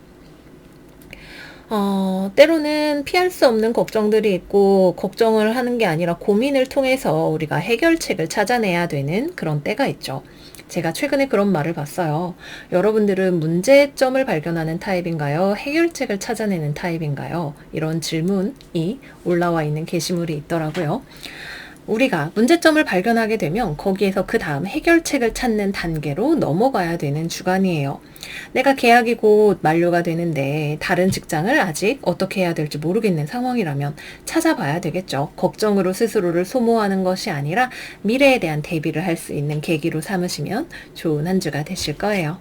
때로는 피할 수 없는 걱정들이 있고, 걱정을 하는 게 아니라 고민을 통해서 우리가 해결책을 찾아내야 되는 그런 때가 있죠. 제가 최근에 그런 말을 봤어요. 여러분들은 문제점을 발견하는 타입인가요? 해결책을 찾아내는 타입인가요? 이런 질문이 올라와 있는 게시물이 있더라고요. 우리가 문제점을 발견하게 되면 거기에서 그 다음 해결책을 찾는 단계로 넘어가야 되는 주간이에요. 내가 계약이 곧 만료가 되는데 다른 직장을 아직 어떻게 해야 될지 모르겠는 상황이라면 찾아봐야 되겠죠. 걱정으로 스스로를 소모하는 것이 아니라 미래에 대한 대비를 할 수 있는 계기로 삼으시면 좋은 한 주가 되실 거예요.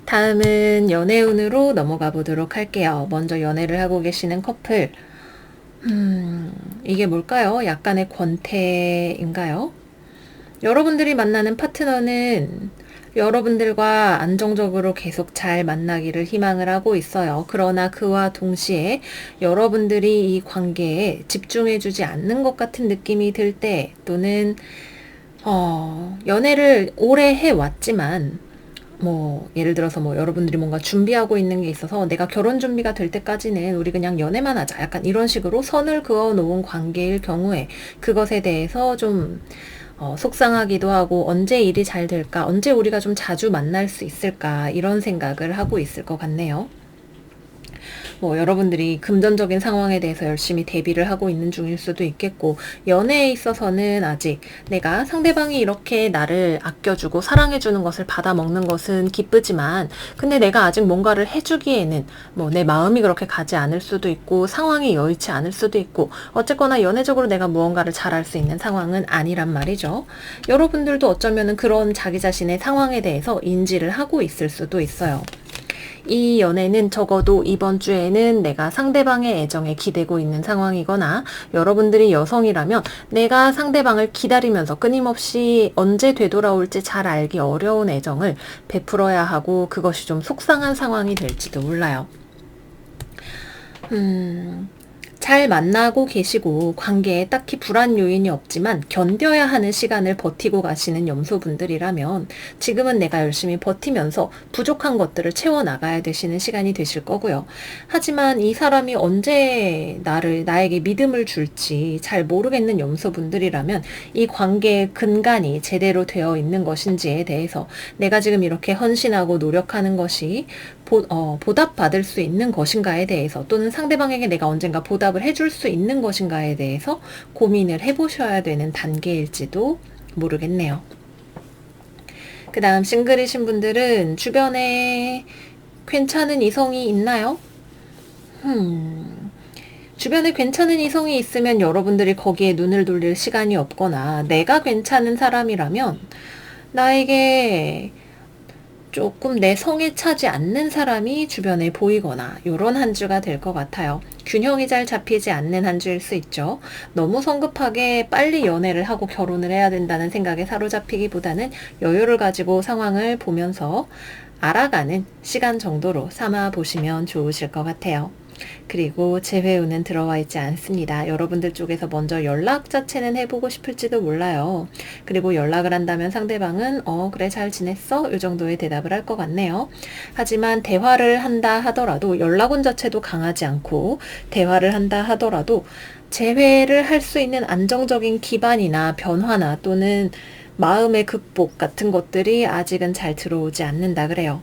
다음은 연애운으로 넘어가 보도록 할게요. 먼저 연애를 하고 계시는 커플. 이게 뭘까요? 약간의 권태인가요? 여러분들이 만나는 파트너는 여러분들과 안정적으로 계속 잘 만나기를 희망을 하고 있어요. 그러나 그와 동시에 여러분들이 이 관계에 집중해주지 않는 것 같은 느낌이 들 때, 또는 연애를 오래 해왔지만 예를 들어서 여러분들이 뭔가 준비하고 있는 게 있어서 내가 결혼 준비가 될 때까지는 우리 그냥 연애만 하자, 약간 이런 식으로 선을 그어 놓은 관계일 경우에 그것에 대해서 좀 속상하기도 하고, 언제 일이 잘 될까, 언제 우리가 좀 자주 만날 수 있을까, 이런 생각을 하고 있을 것 같네요. 여러분들이 금전적인 상황에 대해서 열심히 대비를 하고 있는 중일 수도 있겠고, 연애에 있어서는 아직 내가 상대방이 이렇게 나를 아껴주고 사랑해주는 것을 받아먹는 것은 기쁘지만, 근데 내가 아직 뭔가를 해주기에는 내 마음이 그렇게 가지 않을 수도 있고 상황이 여의치 않을 수도 있고, 어쨌거나 연애적으로 내가 무언가를 잘할 수 있는 상황은 아니란 말이죠. 여러분들도 어쩌면은 그런 자기 자신의 상황에 대해서 인지를 하고 있을 수도 있어요. 이 연애는 적어도 이번 주에는 내가 상대방의 애정에 기대고 있는 상황이거나, 여러분들이 여성이라면 내가 상대방을 기다리면서 끊임없이 언제 되돌아올지 잘 알기 어려운 애정을 베풀어야 하고, 그것이 좀 속상한 상황이 될지도 몰라요. 잘 만나고 계시고 관계에 딱히 불안 요인이 없지만 견뎌야 하는 시간을 버티고 가시는 염소분들이라면 지금은 내가 열심히 버티면서 부족한 것들을 채워나가야 되시는 시간이 되실 거고요. 하지만 이 사람이 언제 나에게 믿음을 줄지 잘 모르겠는 염소분들이라면 이 관계의 근간이 제대로 되어 있는 것인지에 대해서, 내가 지금 이렇게 헌신하고 노력하는 것이 보답받을 수 있는 것인가에 대해서, 또는 상대방에게 내가 언젠가 보답을 해줄 수 있는 것인가에 대해서 고민을 해보셔야 되는 단계일지도 모르겠네요. 그 다음 싱글이신 분들은 주변에 괜찮은 이성이 있나요? 주변에 괜찮은 이성이 있으면 여러분들이 거기에 눈을 돌릴 시간이 없거나, 내가 괜찮은 사람이라면 나에게 조금 내 성에 차지 않는 사람이 주변에 보이거나, 요런 한 주가 될 것 같아요. 균형이 잘 잡히지 않는 한 주일 수 있죠. 너무 성급하게 빨리 연애를 하고 결혼을 해야 된다는 생각에 사로잡히기보다는 여유를 가지고 상황을 보면서 알아가는 시간 정도로 삼아 보시면 좋으실 것 같아요. 그리고 재회운은 들어와 있지 않습니다. 여러분들 쪽에서 먼저 연락 자체는 해보고 싶을지도 몰라요. 그리고 연락을 한다면 상대방은 그래 잘 지냈어? 이 정도의 대답을 할 것 같네요. 하지만 대화를 한다 하더라도, 연락운 자체도 강하지 않고 대화를 한다 하더라도 재회를 할 수 있는 안정적인 기반이나 변화나 또는 마음의 극복 같은 것들이 아직은 잘 들어오지 않는다 그래요.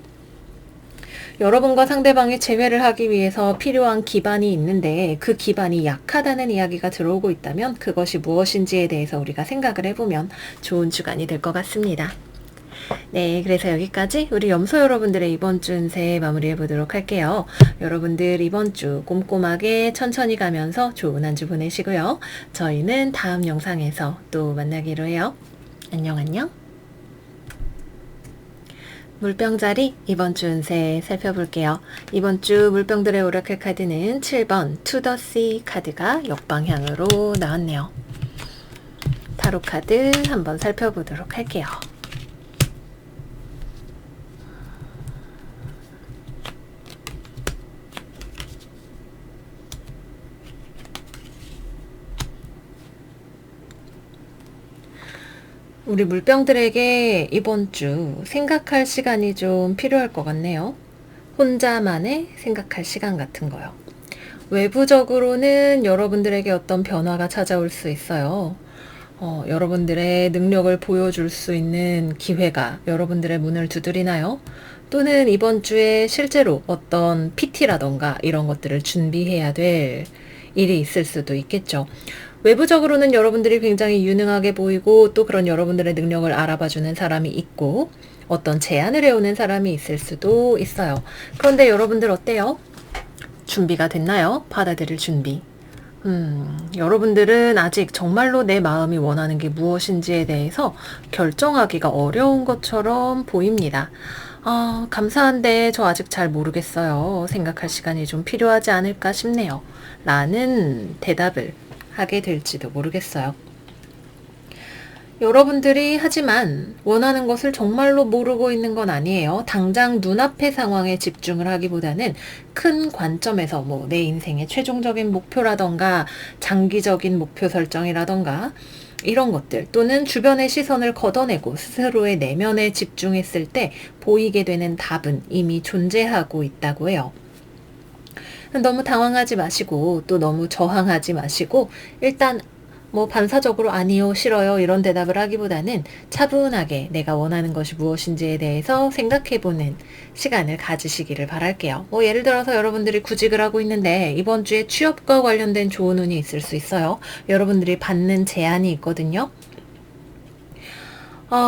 여러분과 상대방이 재회를 하기 위해서 필요한 기반이 있는데 그 기반이 약하다는 이야기가 들어오고 있다면 그것이 무엇인지에 대해서 우리가 생각을 해보면 좋은 주간이 될 것 같습니다. 네, 그래서 여기까지 우리 염소 여러분들의 이번 주 운세 마무리해 보도록 할게요. 여러분들 이번 주 꼼꼼하게 천천히 가면서 좋은 한 주 보내시고요. 저희는 다음 영상에서 또 만나기로 해요. 안녕. 물병 자리 이번 주 운세 살펴볼게요. 이번 주 물병들의 오라클 카드는 7번 To the Sea 카드가 역방향으로 나왔네요. 타로 카드 한번 살펴보도록 할게요. 우리 물병들에게 이번 주 생각할 시간이 좀 필요할 것 같네요. 혼자만의 생각할 시간 같은 거요. 외부적으로는 여러분들에게 어떤 변화가 찾아올 수 있어요. 여러분들의 능력을 보여줄 수 있는 기회가 여러분들의 문을 두드리나요? 또는 이번 주에 실제로 어떤 PT라던가 이런 것들을 준비해야 될 일이 있을 수도 있겠죠. 외부적으로는 여러분들이 굉장히 유능하게 보이고 또 그런 여러분들의 능력을 알아봐주는 사람이 있고 어떤 제안을 해오는 사람이 있을 수도 있어요. 그런데 여러분들 어때요? 준비가 됐나요? 받아들일 준비. 여러분들은 아직 정말로 내 마음이 원하는 게 무엇인지에 대해서 결정하기가 어려운 것처럼 보입니다. 감사한데 저 아직 잘 모르겠어요. 생각할 시간이 좀 필요하지 않을까 싶네요. 라는 대답을 하게 될지도 모르겠어요. 여러분들이 하지만 원하는 것을 정말로 모르고 있는 건 아니에요. 당장 눈앞의 상황에 집중을 하기보다는 큰 관점에서 내 인생의 최종적인 목표라던가 장기적인 목표 설정이라던가 이런 것들 또는 주변의 시선을 걷어내고 스스로의 내면에 집중했을 때 보이게 되는 답은 이미 존재하고 있다고 해요. 너무 당황하지 마시고 또 너무 저항하지 마시고 일단 반사적으로 아니요, 싫어요 이런 대답을 하기보다는 차분하게 내가 원하는 것이 무엇인지에 대해서 생각해보는 시간을 가지시기를 바랄게요. 예를 들어서 여러분들이 구직을 하고 있는데 이번 주에 취업과 관련된 좋은 운이 있을 수 있어요. 여러분들이 받는 제안이 있거든요.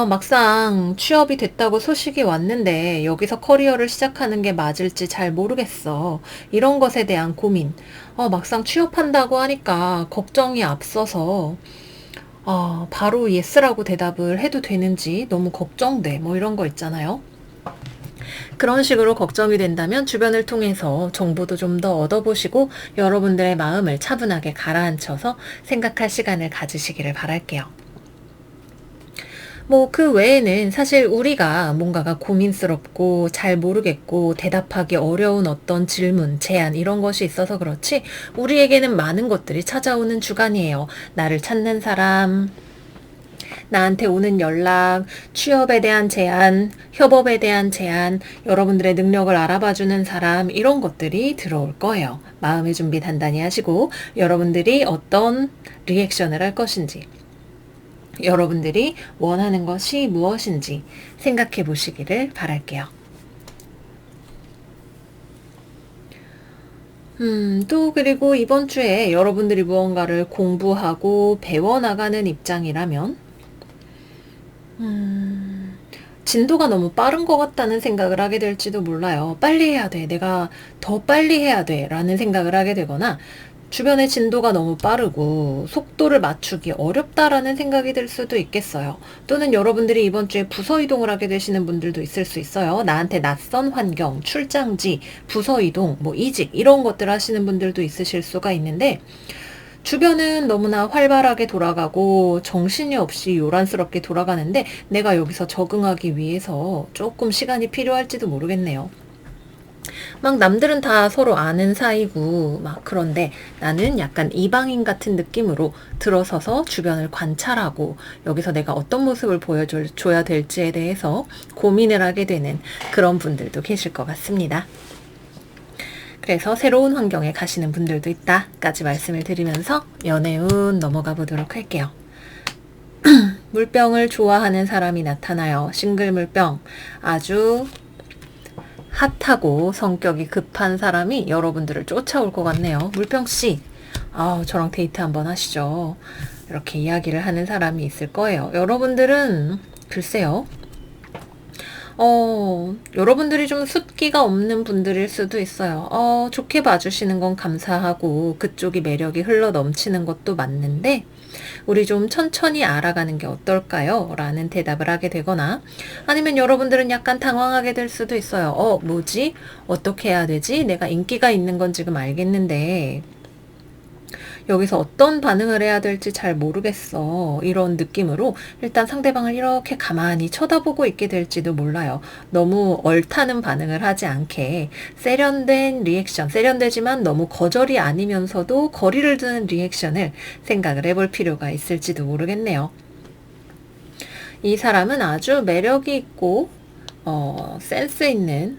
막상 취업이 됐다고 소식이 왔는데 여기서 커리어를 시작하는 게 맞을지 잘 모르겠어. 이런 것에 대한 고민. 막상 취업한다고 하니까 걱정이 앞서서 바로 예스라고 대답을 해도 되는지 너무 걱정돼. 이런 거 있잖아요. 그런 식으로 걱정이 된다면 주변을 통해서 정보도 좀 더 얻어보시고 여러분들의 마음을 차분하게 가라앉혀서 생각할 시간을 가지시기를 바랄게요. 그 외에는 사실 우리가 뭔가가 고민스럽고 잘 모르겠고 대답하기 어려운 어떤 질문, 제안 이런 것이 있어서 그렇지 우리에게는 많은 것들이 찾아오는 주간이에요. 나를 찾는 사람, 나한테 오는 연락, 취업에 대한 제안, 협업에 대한 제안, 여러분들의 능력을 알아봐주는 사람 이런 것들이 들어올 거예요. 마음의 준비 단단히 하시고 여러분들이 어떤 리액션을 할 것인지 여러분들이 원하는 것이 무엇인지 생각해 보시기를 바랄게요. 또 그리고 이번 주에 여러분들이 무언가를 공부하고 배워나가는 입장이라면 진도가 너무 빠른 것 같다는 생각을 하게 될지도 몰라요. 빨리 해야 돼. 내가 더 빨리 해야 돼. 라는 생각을 하게 되거나 주변의 진도가 너무 빠르고 속도를 맞추기 어렵다라는 생각이 들 수도 있겠어요. 또는 여러분들이 이번 주에 부서 이동을 하게 되시는 분들도 있을 수 있어요. 나한테 낯선 환경, 출장지, 부서 이동, 이직 이런 것들 하시는 분들도 있으실 수가 있는데 주변은 너무나 활발하게 돌아가고 정신이 없이 요란스럽게 돌아가는데 내가 여기서 적응하기 위해서 조금 시간이 필요할지도 모르겠네요. 남들은 다 서로 아는 사이고 그런데 나는 약간 이방인 같은 느낌으로 들어서서 주변을 관찰하고 여기서 내가 어떤 모습을 보여줘야 될지에 대해서 고민을 하게 되는 그런 분들도 계실 것 같습니다. 그래서 새로운 환경에 가시는 분들도 있다까지 말씀을 드리면서 연애운 넘어가 보도록 할게요. 물병을 좋아하는 사람이 나타나요. 싱글 물병. 아주 핫하고 성격이 급한 사람이 여러분들을 쫓아올 것 같네요. 물병씨, 저랑 데이트 한번 하시죠. 이렇게 이야기를 하는 사람이 있을 거예요. 여러분들은 글쎄요. 여러분들이 좀 숫기가 없는 분들일 수도 있어요. 좋게 봐주시는 건 감사하고 그쪽이 매력이 흘러 넘치는 것도 맞는데 우리 좀 천천히 알아가는 게 어떨까요? 라는 대답을 하게 되거나, 아니면 여러분들은 약간 당황하게 될 수도 있어요. 뭐지? 어떻게 해야 되지? 내가 인기가 있는 건 지금 알겠는데 여기서 어떤 반응을 해야 될지 잘 모르겠어. 이런 느낌으로 일단 상대방을 이렇게 가만히 쳐다보고 있게 될지도 몰라요. 너무 얼타는 반응을 하지 않게 세련된 리액션, 세련되지만 너무 거절이 아니면서도 거리를 두는 리액션을 생각을 해볼 필요가 있을지도 모르겠네요. 이 사람은 아주 매력이 있고 센스 있는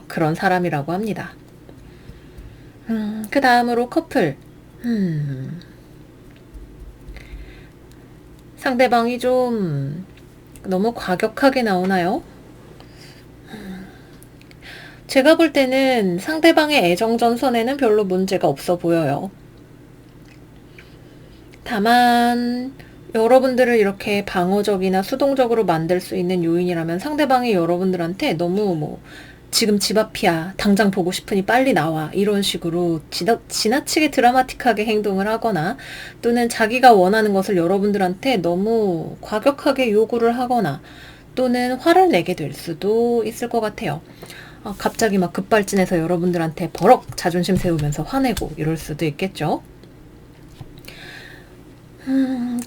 그런 사람이라고 합니다. 그 다음으로 커플. 상대방이 좀 너무 과격하게 나오나요? 제가 볼 때는 상대방의 애정전선에는 별로 문제가 없어 보여요. 다만 여러분들을 이렇게 방어적이나 수동적으로 만들 수 있는 요인이라면 상대방이 여러분들한테 너무 지금 집 앞이야, 당장 보고 싶으니 빨리 나와, 이런 식으로 지나치게 드라마틱하게 행동을 하거나, 또는 자기가 원하는 것을 여러분들한테 너무 과격하게 요구를 하거나, 또는 화를 내게 될 수도 있을 것 같아요. 갑자기 막 급발진해서 여러분들한테 버럭 자존심 세우면서 화내고 이럴 수도 있겠죠.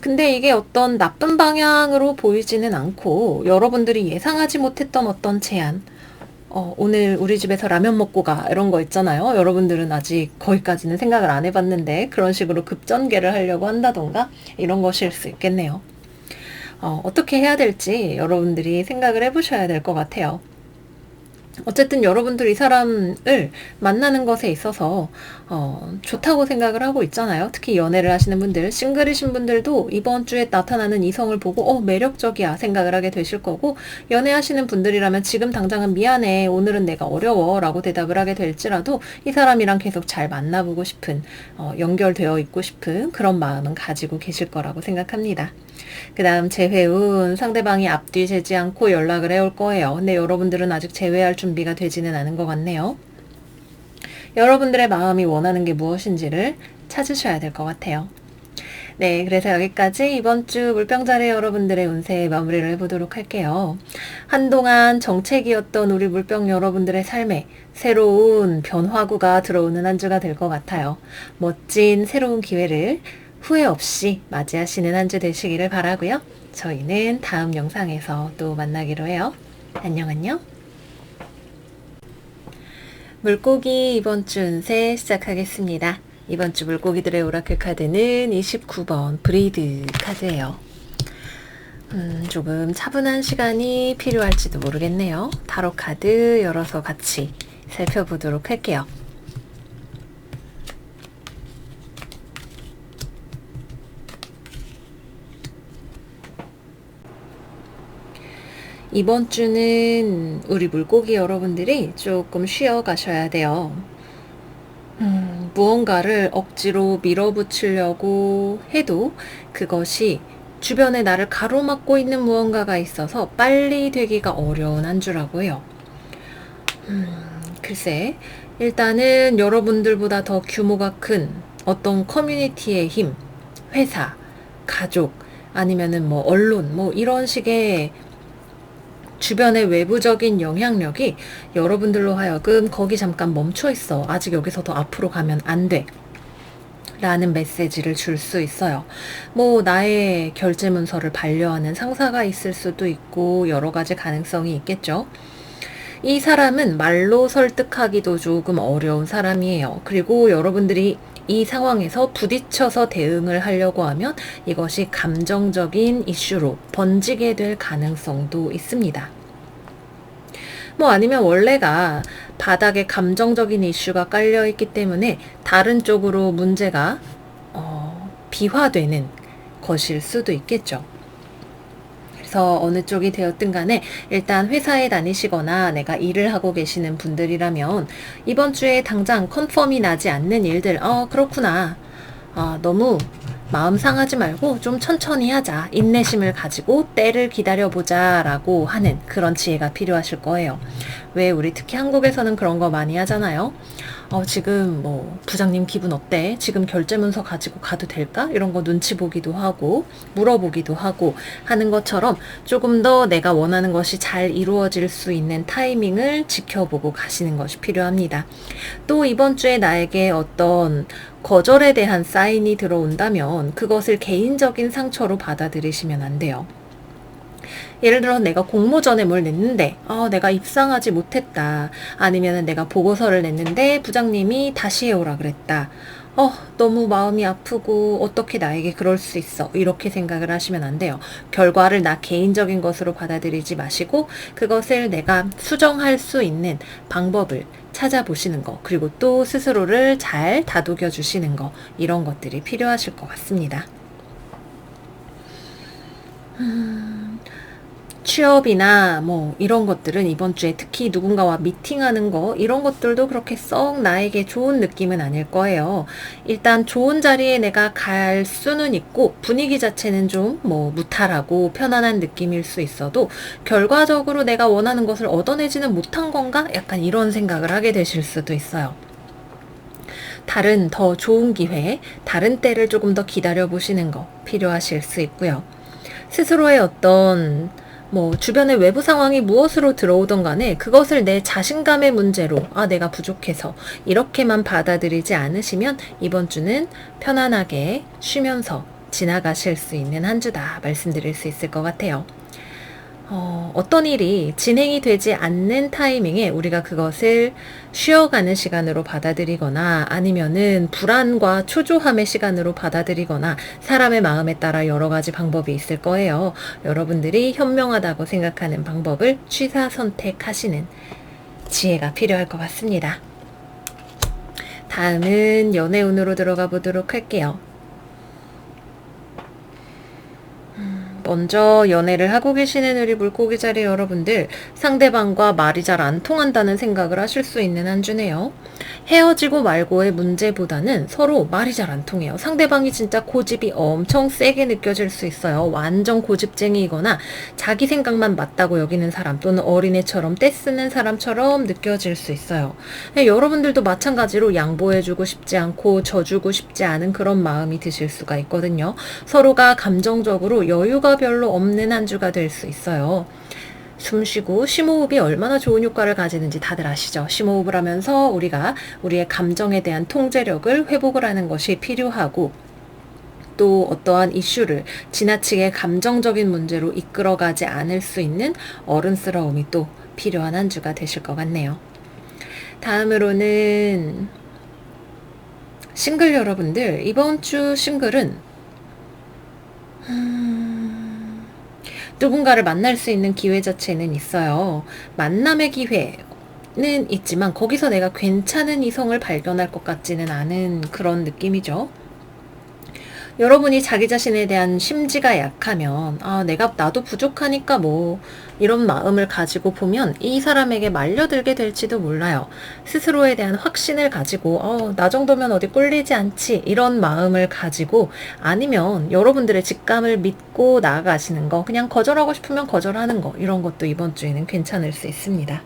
근데 이게 어떤 나쁜 방향으로 보이지는 않고, 여러분들이 예상하지 못했던 어떤 제안, 오늘 우리 집에서 라면 먹고 가, 이런 거 있잖아요. 여러분들은 아직 거기까지는 생각을 안 해봤는데 그런 식으로 급전개를 하려고 한다던가 이런 것일 수 있겠네요. 어떻게 해야 될지 여러분들이 생각을 해보셔야 될 것 같아요. 어쨌든 여러분들 이 사람을 만나는 것에 있어서 좋다고 생각을 하고 있잖아요. 특히 연애를 하시는 분들, 싱글이신 분들도 이번 주에 나타나는 이성을 보고 매력적이야 생각을 하게 되실 거고, 연애하시는 분들이라면 지금 당장은 미안해, 오늘은 내가 어려워 라고 대답을 하게 될지라도 이 사람이랑 계속 잘 만나보고 싶은, 연결되어 있고 싶은 그런 마음은 가지고 계실 거라고 생각합니다. 그 다음 재회운, 상대방이 앞뒤 재지 않고 연락을 해올 거예요. 근데 여러분들은 아직 재회할 준비가 되지는 않은 것 같네요. 여러분들의 마음이 원하는 게 무엇인지를 찾으셔야 될 것 같아요. 네, 그래서 여기까지 이번 주 물병자리 여러분들의 운세 마무리를 해보도록 할게요. 한동안 정책이었던 우리 물병 여러분들의 삶에 새로운 변화구가 들어오는 한 주가 될 것 같아요. 멋진 새로운 기회를 후회 없이 맞이하시는 한 주 되시기를 바라고요. 저희는 다음 영상에서 또 만나기로 해요. 안녕. 물고기 이번 주 운세 시작하겠습니다. 이번 주 물고기들의 오라클 카드는 29번 브리드 카드예요. 조금 차분한 시간이 필요할지도 모르겠네요. 타로 카드 열어서 같이 살펴보도록 할게요. 이번 주는 우리 물고기 여러분들이 조금 쉬어 가셔야 돼요. 무언가를 억지로 밀어붙이려고 해도 그것이 주변에 나를 가로막고 있는 무언가가 있어서 빨리 되기가 어려운 한 주라고 해요. 글쎄, 일단은 여러분들보다 더 규모가 큰 어떤 커뮤니티의 힘, 회사, 가족, 아니면은 언론, 이런 식의 주변의 외부적인 영향력이 여러분들로 하여금 거기 잠깐 멈춰 있어, 아직 여기서 더 앞으로 가면 안 돼 라는 메시지를 줄 수 있어요. 나의 결제 문서를 반려하는 상사가 있을 수도 있고 여러 가지 가능성이 있겠죠. 이 사람은 말로 설득하기도 조금 어려운 사람이에요. 그리고 여러분들이 이 상황에서 부딪혀서 대응을 하려고 하면 이것이 감정적인 이슈로 번지게 될 가능성도 있습니다. 아니면 원래가 바닥에 감정적인 이슈가 깔려있기 때문에 다른 쪽으로 문제가 비화되는 것일 수도 있겠죠. 그래서 어느 쪽이 되었든 간에 일단 회사에 다니시거나 내가 일을 하고 계시는 분들이라면 이번 주에 당장 컨펌이 나지 않는 일들, 그렇구나, 너무 마음 상하지 말고 좀 천천히 하자, 인내심을 가지고 때를 기다려보자 라고 하는 그런 지혜가 필요하실 거예요. 왜 우리 특히 한국에서는 그런 거 많이 하잖아요. 지금 뭐 부장님 기분 어때? 지금 결제 문서 가지고 가도 될까? 이런 거 눈치 보기도 하고 물어보기도 하고 하는 것처럼 조금 더 내가 원하는 것이 잘 이루어질 수 있는 타이밍을 지켜보고 가시는 것이 필요합니다. 또 이번 주에 나에게 어떤 거절에 대한 사인이 들어온다면 그것을 개인적인 상처로 받아들이시면 안 돼요. 예를 들어 내가 공모전에 뭘 냈는데 내가 입상하지 못했다. 아니면 내가 보고서를 냈는데 부장님이 다시 해오라 그랬다. 너무 마음이 아프고 어떻게 나에게 그럴 수 있어. 이렇게 생각을 하시면 안 돼요. 결과를 나 개인적인 것으로 받아들이지 마시고 그것을 내가 수정할 수 있는 방법을 찾아보시는 거, 그리고 또 스스로를 잘 다독여 주시는 거, 이런 것들이 필요하실 것 같습니다. 취업이나 뭐 이런 것들은 이번 주에 특히 누군가와 미팅하는 거 이런 것들도 그렇게 썩 나에게 좋은 느낌은 아닐 거예요. 일단 좋은 자리에 내가 갈 수는 있고 분위기 자체는 좀 뭐 무탈하고 편안한 느낌일 수 있어도 결과적으로 내가 원하는 것을 얻어내지는 못한 건가? 약간 이런 생각을 하게 되실 수도 있어요. 다른 더 좋은 기회, 다른 때를 조금 더 기다려 보시는 거 필요하실 수 있고요. 스스로의 어떤 주변의 외부 상황이 무엇으로 들어오던 간에 그것을 내 자신감의 문제로 내가 부족해서 이렇게만 받아들이지 않으시면 이번 주는 편안하게 쉬면서 지나가실 수 있는 한 주다 말씀드릴 수 있을 것 같아요. 어떤 일이 진행이 되지 않는 타이밍에 우리가 그것을 쉬어가는 시간으로 받아들이거나 아니면은 불안과 초조함의 시간으로 받아들이거나 사람의 마음에 따라 여러 가지 방법이 있을 거예요. 여러분들이 현명하다고 생각하는 방법을 취사 선택하시는 지혜가 필요할 것 같습니다. 다음은 연애운으로 들어가 보도록 할게요. 먼저 연애를 하고 계시는 우리 물고기 자리 여러분들, 상대방과 말이 잘 안 통한다는 생각을 하실 수 있는 한 주네요. 헤어지고 말고의 문제보다는 서로 말이 잘 안 통해요. 상대방이 진짜 고집이 엄청 세게 느껴질 수 있어요. 완전 고집쟁이이거나 자기 생각만 맞다고 여기는 사람, 또는 어린애처럼 떼쓰는 사람처럼 느껴질 수 있어요. 여러분들도 마찬가지로 양보해주고 싶지 않고 져주고 싶지 않은 그런 마음이 드실 수가 있거든요. 서로가 감정적으로 여유가 별로 없는 한 주가 될 수 있어요. 숨쉬고 심호흡이 얼마나 좋은 효과를 가지는지 다들 아시죠? 심호흡을 하면서 우리가 우리의 감정에 대한 통제력을 회복을 하는 것이 필요하고, 또 어떠한 이슈를 지나치게 감정적인 문제로 이끌어가지 않을 수 있는 어른스러움이 또 필요한 한 주가 되실 것 같네요. 다음으로는 싱글 여러분들, 이번 주 싱글은 누군가를 만날 수 있는 기회 자체는 있어요. 만남의 기회는 있지만 거기서 내가 괜찮은 이성을 발견할 것 같지는 않은 그런 느낌이죠. 여러분이 자기 자신에 대한 심지가 약하면 나도 부족하니까 이런 마음을 가지고 보면 이 사람에게 말려들게 될지도 몰라요. 스스로에 대한 확신을 가지고 나 정도면 어디 꿀리지 않지, 이런 마음을 가지고, 아니면 여러분들의 직감을 믿고 나아가시는 거, 그냥 거절하고 싶으면 거절하는 거, 이런 것도 이번 주에는 괜찮을 수 있습니다.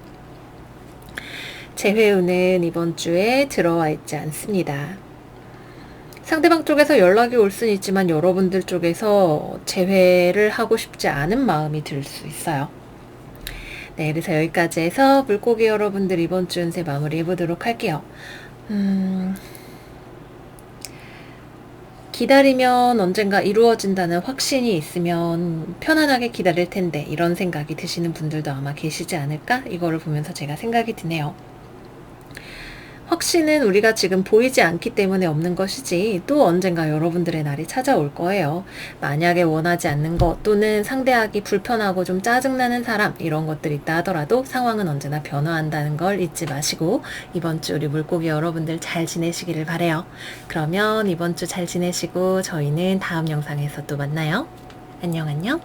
재회운은 이번 주에 들어와 있지 않습니다. 상대방 쪽에서 연락이 올 수는 있지만 여러분들 쪽에서 재회를 하고 싶지 않은 마음이 들 수 있어요. 네, 그래서 여기까지 해서 물고기 여러분들 이번 주 운세 마무리해 보도록 할게요. 기다리면 언젠가 이루어진다는 확신이 있으면 편안하게 기다릴 텐데, 이런 생각이 드시는 분들도 아마 계시지 않을까? 이거를 보면서 제가 생각이 드네요. 확신은 우리가 지금 보이지 않기 때문에 없는 것이지 또 언젠가 여러분들의 날이 찾아올 거예요. 만약에 원하지 않는 것, 또는 상대하기 불편하고 좀 짜증나는 사람, 이런 것들이 있다 하더라도 상황은 언제나 변화한다는 걸 잊지 마시고 이번 주 우리 물고기 여러분들 잘 지내시기를 바래요. 그러면 이번 주 잘 지내시고 저희는 다음 영상에서 또 만나요. 안녕 안녕.